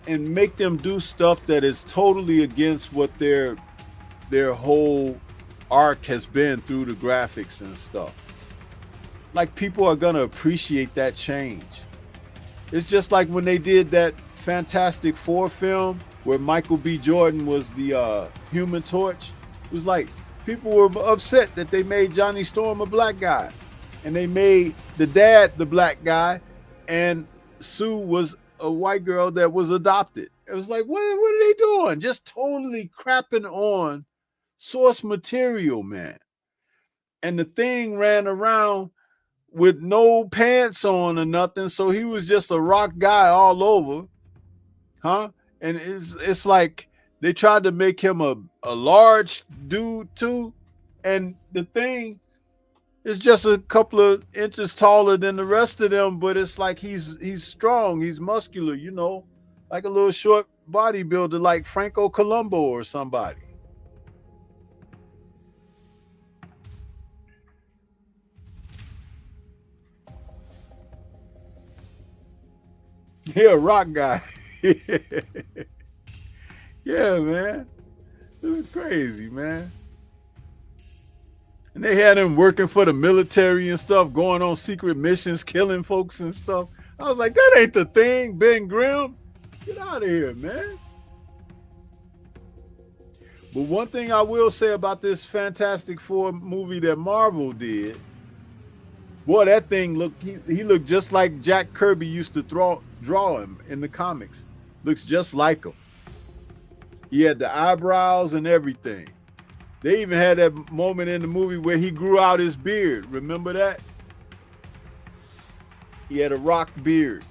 [SPEAKER 1] and make them do stuff that is totally against what their whole arc has been through the graphics and stuff. Like, people are gonna appreciate that change. It's just like when they did that Fantastic Four film where Michael B. Jordan was the Human Torch. It was like people were upset that they made Johnny Storm a black guy, and they made the dad the black guy, and Sue was a white girl that was adopted. It was like, what are they doing? Just totally crapping on source material, man. And the Thing ran around with no pants on or nothing, so he was just a rock guy all over, huh? And it's like they tried to make him a large dude too, and the Thing is just a couple of inches taller than the rest of them, but it's like he's strong, he's muscular, you know, like a little short bodybuilder like Franco Columbo or somebody. Yeah, rock guy. Yeah, man. It was crazy, man. And they had him working for the military and stuff, going on secret missions, killing folks and stuff. I was like, that ain't the Thing, Ben Grimm. Get out of here, man. But one thing I will say about this Fantastic Four movie that Marvel did, boy, that Thing he looked just like Jack Kirby used to draw him in the comics. Looks just like him. He had the eyebrows and everything. They even had that moment in the movie where he grew out his beard. Remember that? He had a rock beard.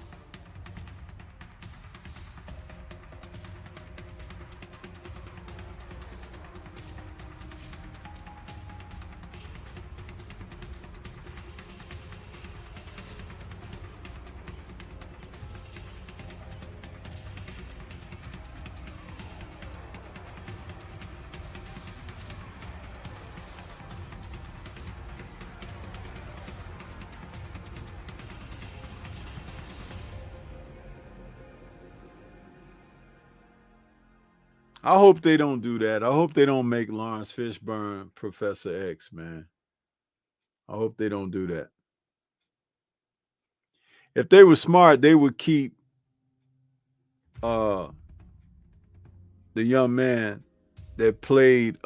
[SPEAKER 1] I hope they don't do that. I hope they don't make Lawrence Fishburne Professor X, man. I hope they don't do that. If they were smart, they would keep the young man that played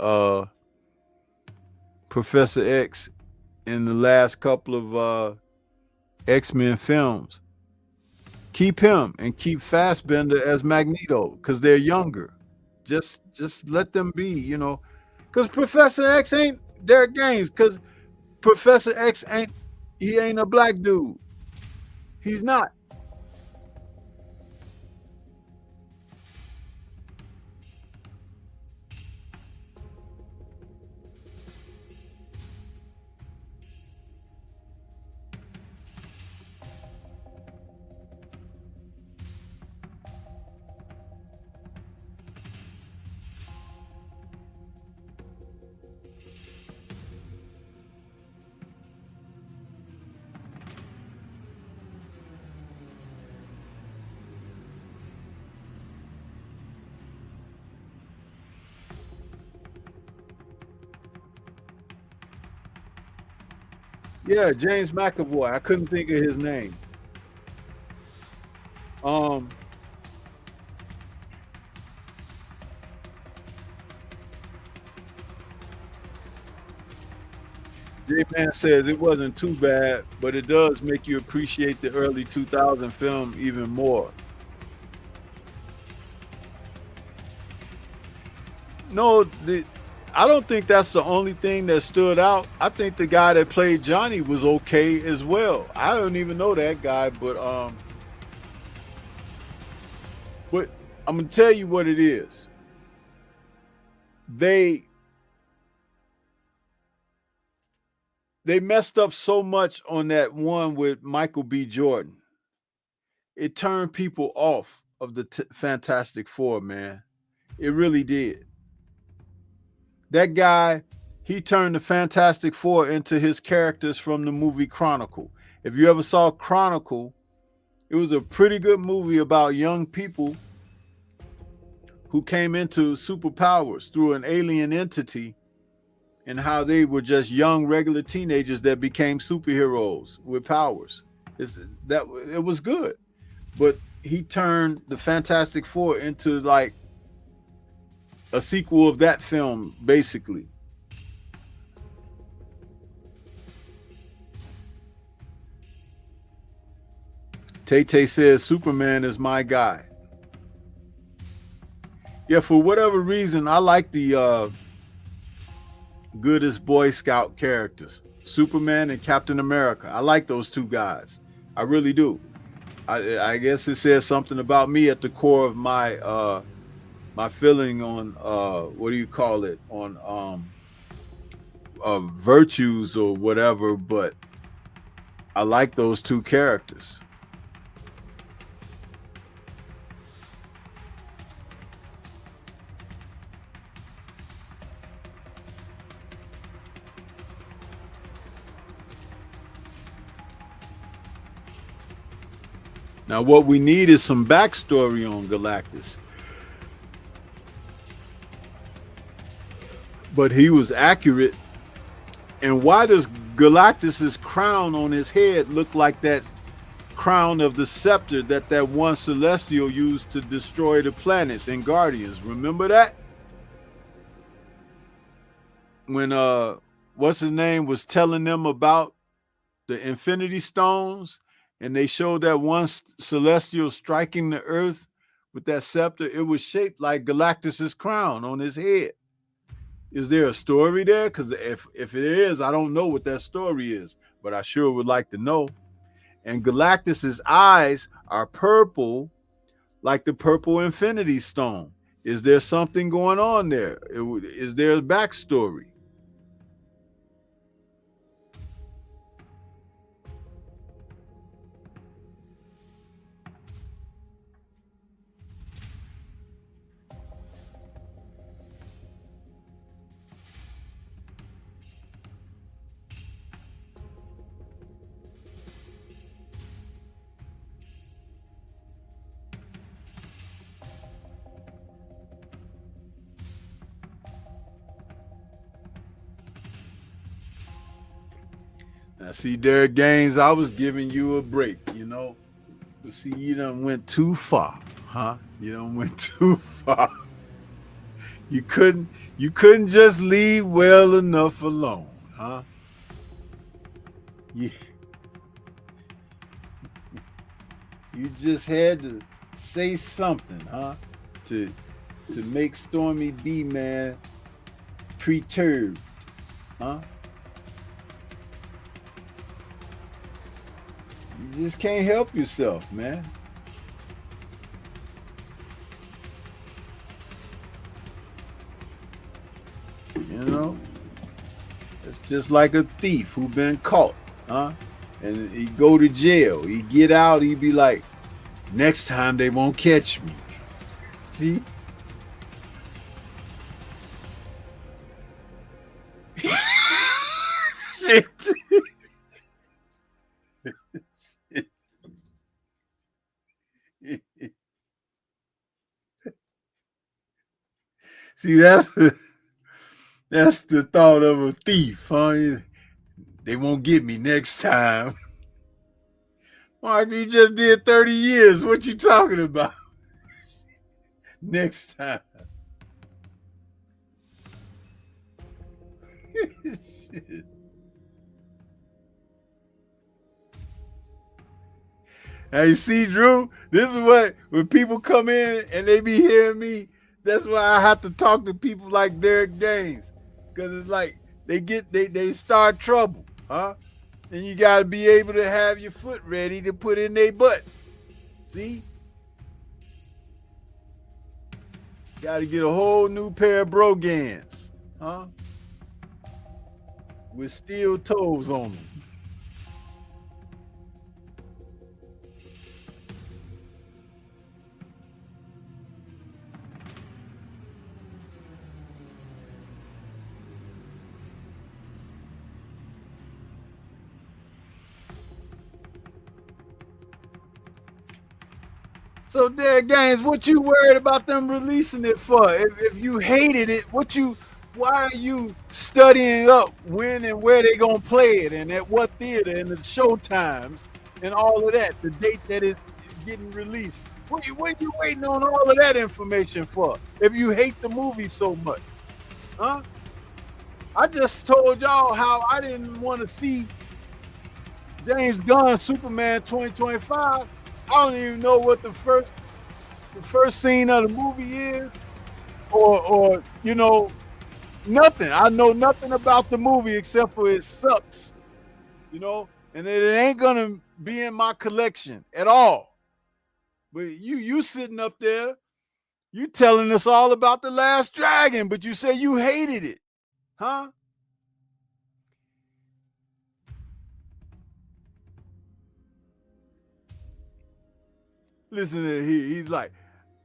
[SPEAKER 1] Professor X in the last couple of X-Men films. Keep him and keep Fassbender as Magneto because they're younger. Just let them be, you know. Because Professor X ain't Derek Gaines. Because Professor X ain't a black dude. He's not. Yeah, James McAvoy. I couldn't think of his name. Um, J-Man says it wasn't too bad, but it does make you appreciate the early 2000 film even more. No, I don't think that's the only thing that stood out. I think the guy that played Johnny was okay as well. I don't even know that guy, but I'm gonna tell you what it is. They messed up so much on that one with Michael B. Jordan. It turned people off of the Fantastic Four, man. It really did. That guy, he turned the Fantastic Four into his characters from the movie Chronicle. If you ever saw Chronicle, it was a pretty good movie about young people who came into superpowers through an alien entity and how they were just young regular teenagers that became superheroes with powers. It was good. But he turned the Fantastic Four into like a sequel of that film, basically. Tay says Superman is my guy. Yeah, for whatever reason, I like the goodest Boy Scout characters, Superman and Captain America. I like those two guys. I really do. I guess it says something about me at the core of my my feeling on what do you call it, on virtues or whatever, but I like those two characters. Now, what we need is some backstory on Galactus. But he was accurate. And why does Galactus's crown on his head look like that crown of the scepter that one Celestial used to destroy the planets in Guardians? Remember that? When what's his name was telling them about the Infinity Stones, and they showed that one Celestial striking the Earth with that scepter, it was shaped like Galactus's crown on his head. Is there a story there? Because if it is, I don't know what that story is, but I sure would like to know. And Galactus's eyes are purple, like the purple Infinity Stone. Is there something going on there? Is there a backstory? Now, see, Derek Gaines, I was giving you a break, you know. But see, you done went too far, huh? You done went too far. You couldn't just leave well enough alone, huh? Yeah. You just had to say something, huh? To make Stormy B man perturbed, huh? You just can't help yourself, man. You know, it's just like a thief who been caught, huh? And he go to jail. He get out. He be like, next time they won't catch me. See? Shit. See, that's the thought of a thief, huh? They won't get me next time. Mark, you just did 30 years. What you talking about? Next time. Shit. Now you see, Drew, this is what when people come in and they be hearing me, that's why I have to talk to people like Derek Gaines. Cause it's like they start trouble, huh? And you gotta be able to have your foot ready to put in their butt. See? Gotta get a whole new pair of brogans, huh? With steel toes on them. So Derek Gaines, what you worried about them releasing it for? If you hated it, why are you studying up when and where they gonna play it and at what theater and the show times and all of that, the date that it's getting released? What you waiting on all of that information for? If you hate the movie so much, huh? I just told y'all how I didn't want to see James Gunn's Superman 2025. I don't even know what the first scene of the movie is, or nothing. I know nothing about the movie except for it sucks, and it ain't gonna be in my collection at all. But you sitting up there, you telling us all about the Last Dragon, but you say you hated it, huh? Listen to he's like,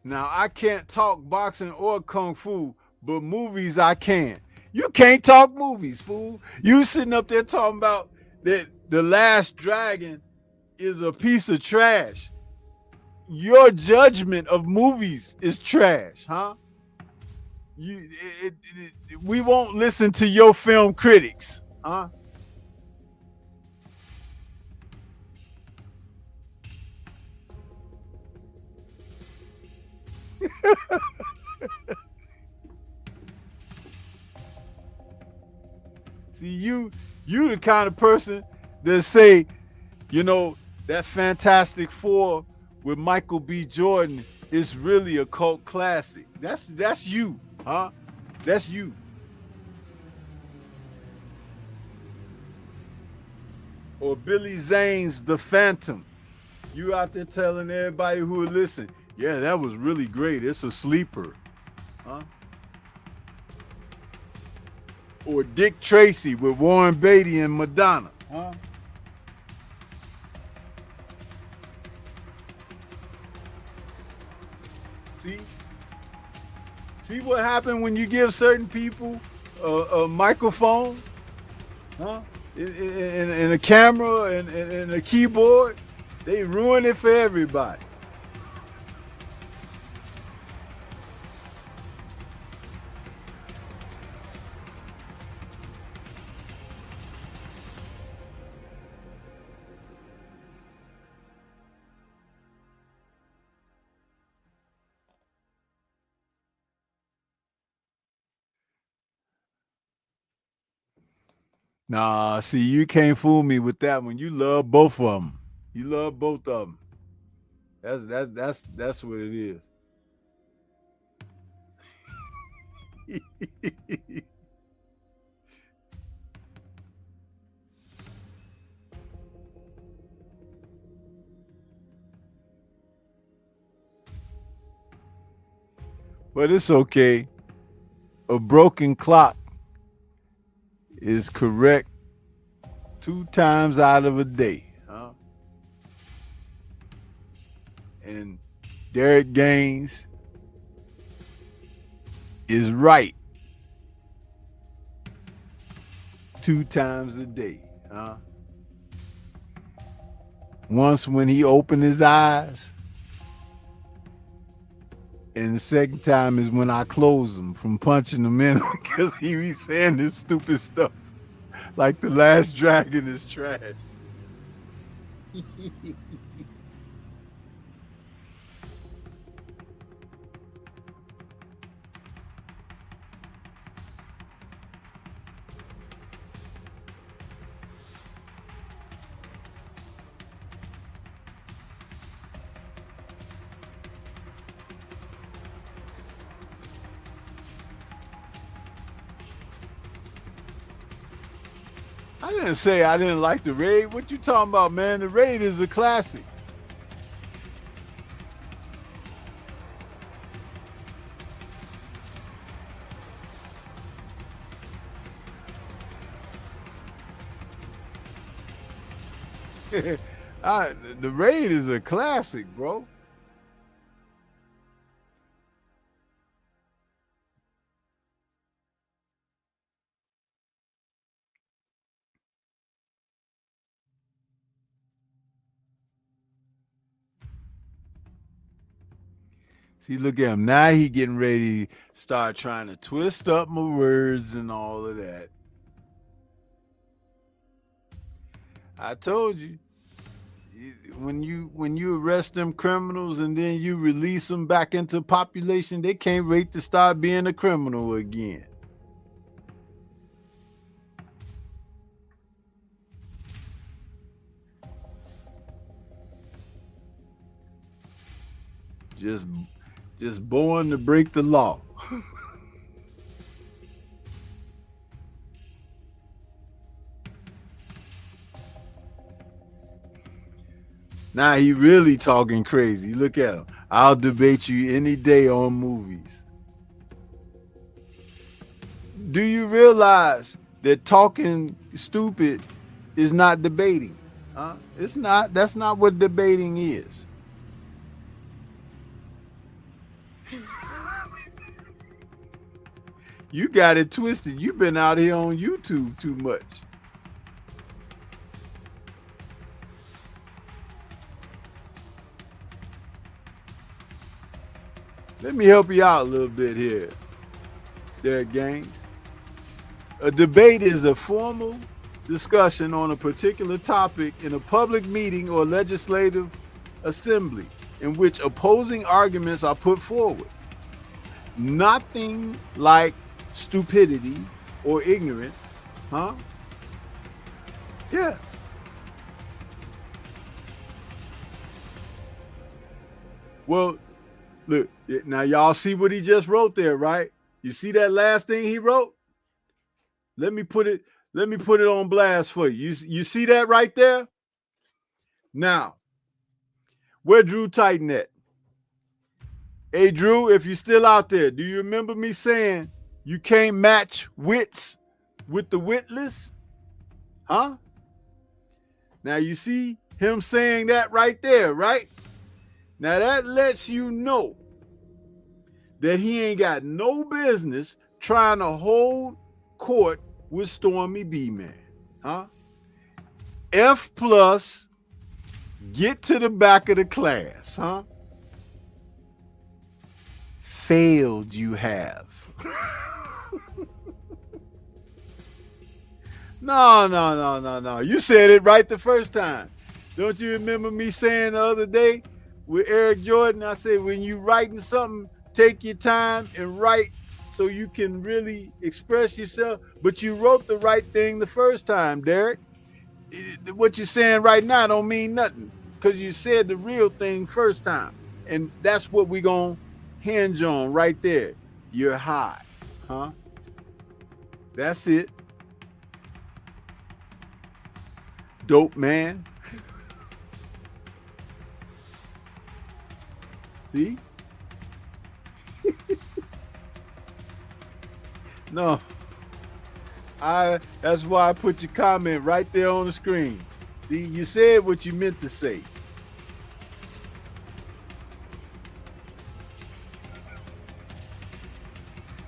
[SPEAKER 1] now I can't talk boxing or kung fu, but movies I can. You can't talk movies, fool. You sitting up there talking about that the Last Dragon is a piece of trash. Your judgment of movies is trash, huh? You, we won't listen to your film critics, huh? See, you the kind of person that say, you know, that Fantastic Four with Michael B. Jordan is really a cult classic. That's you, huh? That's you. Or Billy Zane's The Phantom. You out there telling everybody who would listen, yeah, that was really great. It's a sleeper, huh? Or Dick Tracy with Warren Beatty and Madonna, huh? See, see what happened when you give certain people a microphone, huh? And a camera and a keyboard. They ruin it for everybody. Nah, see, you can't fool me with that one. You love both of them. You love both of them. That's what it is. But it's okay. A broken clock is correct 2 times out of a day. Huh? And Derek Gaines is right 2 times a day. Huh? Once when he opened his eyes, and the second time is when I close him from punching him in because he be saying this stupid stuff like the last dragon is trash. I didn't say I didn't like the raid. What you talking about, man? The raid is a classic. The raid is a classic, bro. See, look at him. Now he getting ready to start trying to twist up my words and all of that. I told you, when you arrest them criminals and then you release them back into population, they can't wait to start being a criminal again. Just born to break the law. Now he really talking crazy. Look at him. I'll debate you any day on movies. Do you realize that talking stupid is not debating? Huh? It's not. That's not what debating is. You got it twisted. You've been out here on YouTube too much. Let me help you out a little bit here, Derek Gaines. A debate is a formal discussion on a particular topic in a public meeting or legislative assembly in which opposing arguments are put forward. Nothing like stupidity or ignorance, huh? Yeah. Well, look, now y'all see what he just wrote there, right? You see that last thing he wrote? Let me put it on blast for you. You see that right there? Now, where Drew Titan at? Hey, Drew, if you're still out there, do you remember me saying you can't match wits with the witless? Huh? Now, you see him saying that right there, right? Now, that lets you know that he ain't got no business trying to hold court with Stormy B-Man. Huh? F plus, get to the back of the class, huh? Failed you have. No. You said it right the first time. Don't you remember me saying the other day with Eric Jordan? I said, when you writing something, take your time and write so you can really express yourself. But you wrote the right thing the first time, Derek. What you're saying right now don't mean nothing. because you said the real thing first time. And that's what we gonna hinge on right there. You're high. Huh? That's it. Dope man. See? No. That's why I put your comment right there on the screen. See, you said what you meant to say.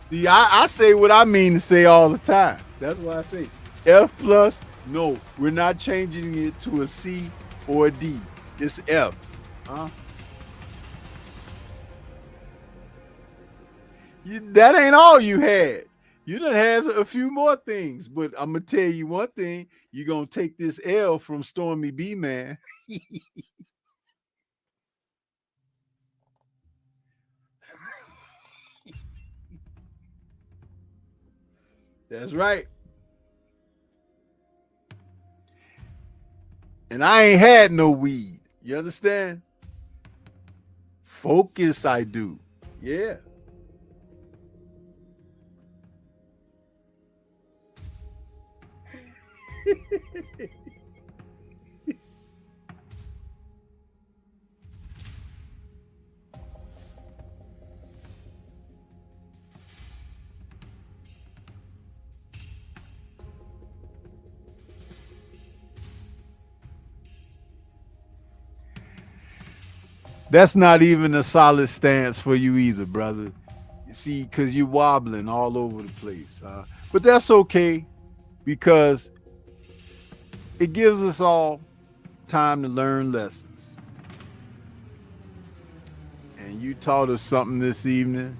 [SPEAKER 1] See, I say what I mean to say all the time. That's why I say F plus. No, we're not changing it to a C or a D. It's F. Huh? That ain't all you had. You done had a few more things, but I'm gonna tell you one thing: you're gonna take this L from Stormy B Man. That's right. And I ain't had no weed. You understand? Focus, I do. Yeah. That's not even a solid stance for you either, brother. You see, because you're wobbling all over the place. But that's okay because it gives us all time to learn lessons. And you taught us something this evening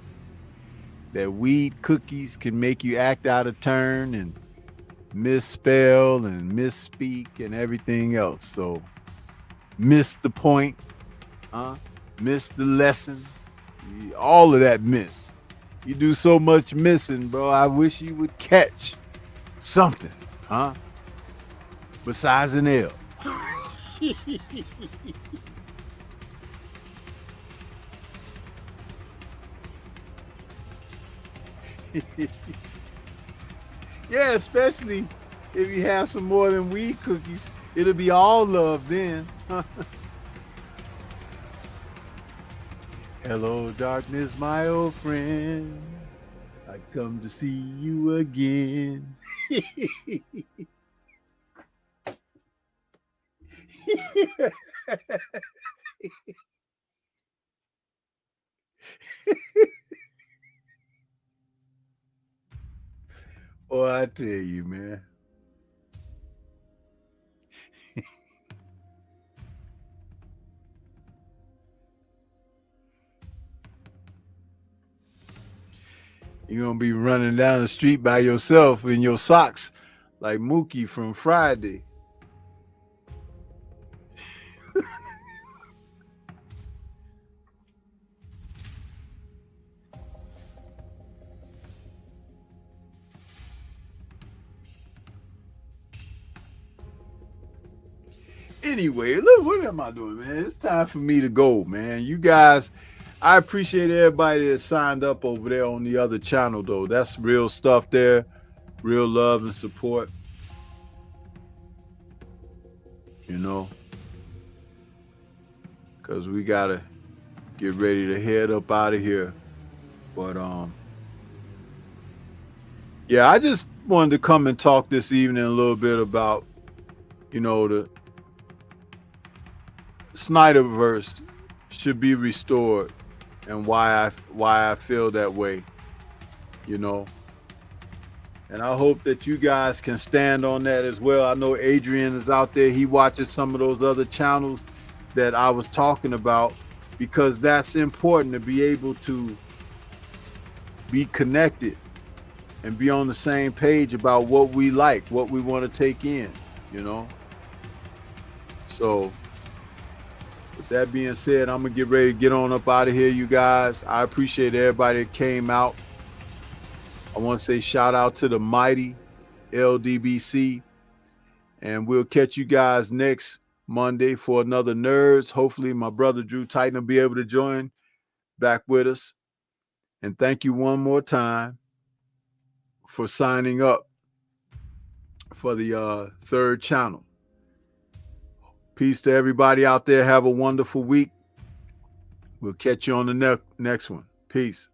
[SPEAKER 1] that weed cookies can make you act out of turn and misspell and misspeak and everything else. So, miss the point. Miss the lesson. All of that miss. You do so much missing, bro. I wish you would catch something, besides an L. Yeah, especially if you have some more than weed cookies. It'll be all love then. Hello, darkness, my old friend. I come to see you again. Oh, I tell you, man. You're going to be running down the street by yourself in your socks like Mookie from Friday. Anyway, look, what am I doing, man? It's time for me to go, man. You guys, I appreciate everybody that signed up over there on the other channel, though. That's real stuff there, real love and support. You know, because we got to get ready to head up out of here. But, yeah, I just wanted to come and talk this evening a little bit about, you know, the Snyderverse should be restored and why I feel that way, you know. And I hope that you guys can stand on that as well. I know Adrian is out there. He watches some of those other channels that I was talking about because that's important to be able to be connected and be on the same page about what we like, what we want to take in, you know. So with that being said, I'm going to get ready to get on up out of here, you guys. I appreciate everybody that came out. I want to say shout out to the mighty LDBC. And we'll catch you guys next Monday for another Nerds. Hopefully my brother Drew Titan will be able to join back with us. And thank you one more time for signing up for the third channel. Peace to everybody out there. Have a wonderful week. We'll catch you on the next one. Peace.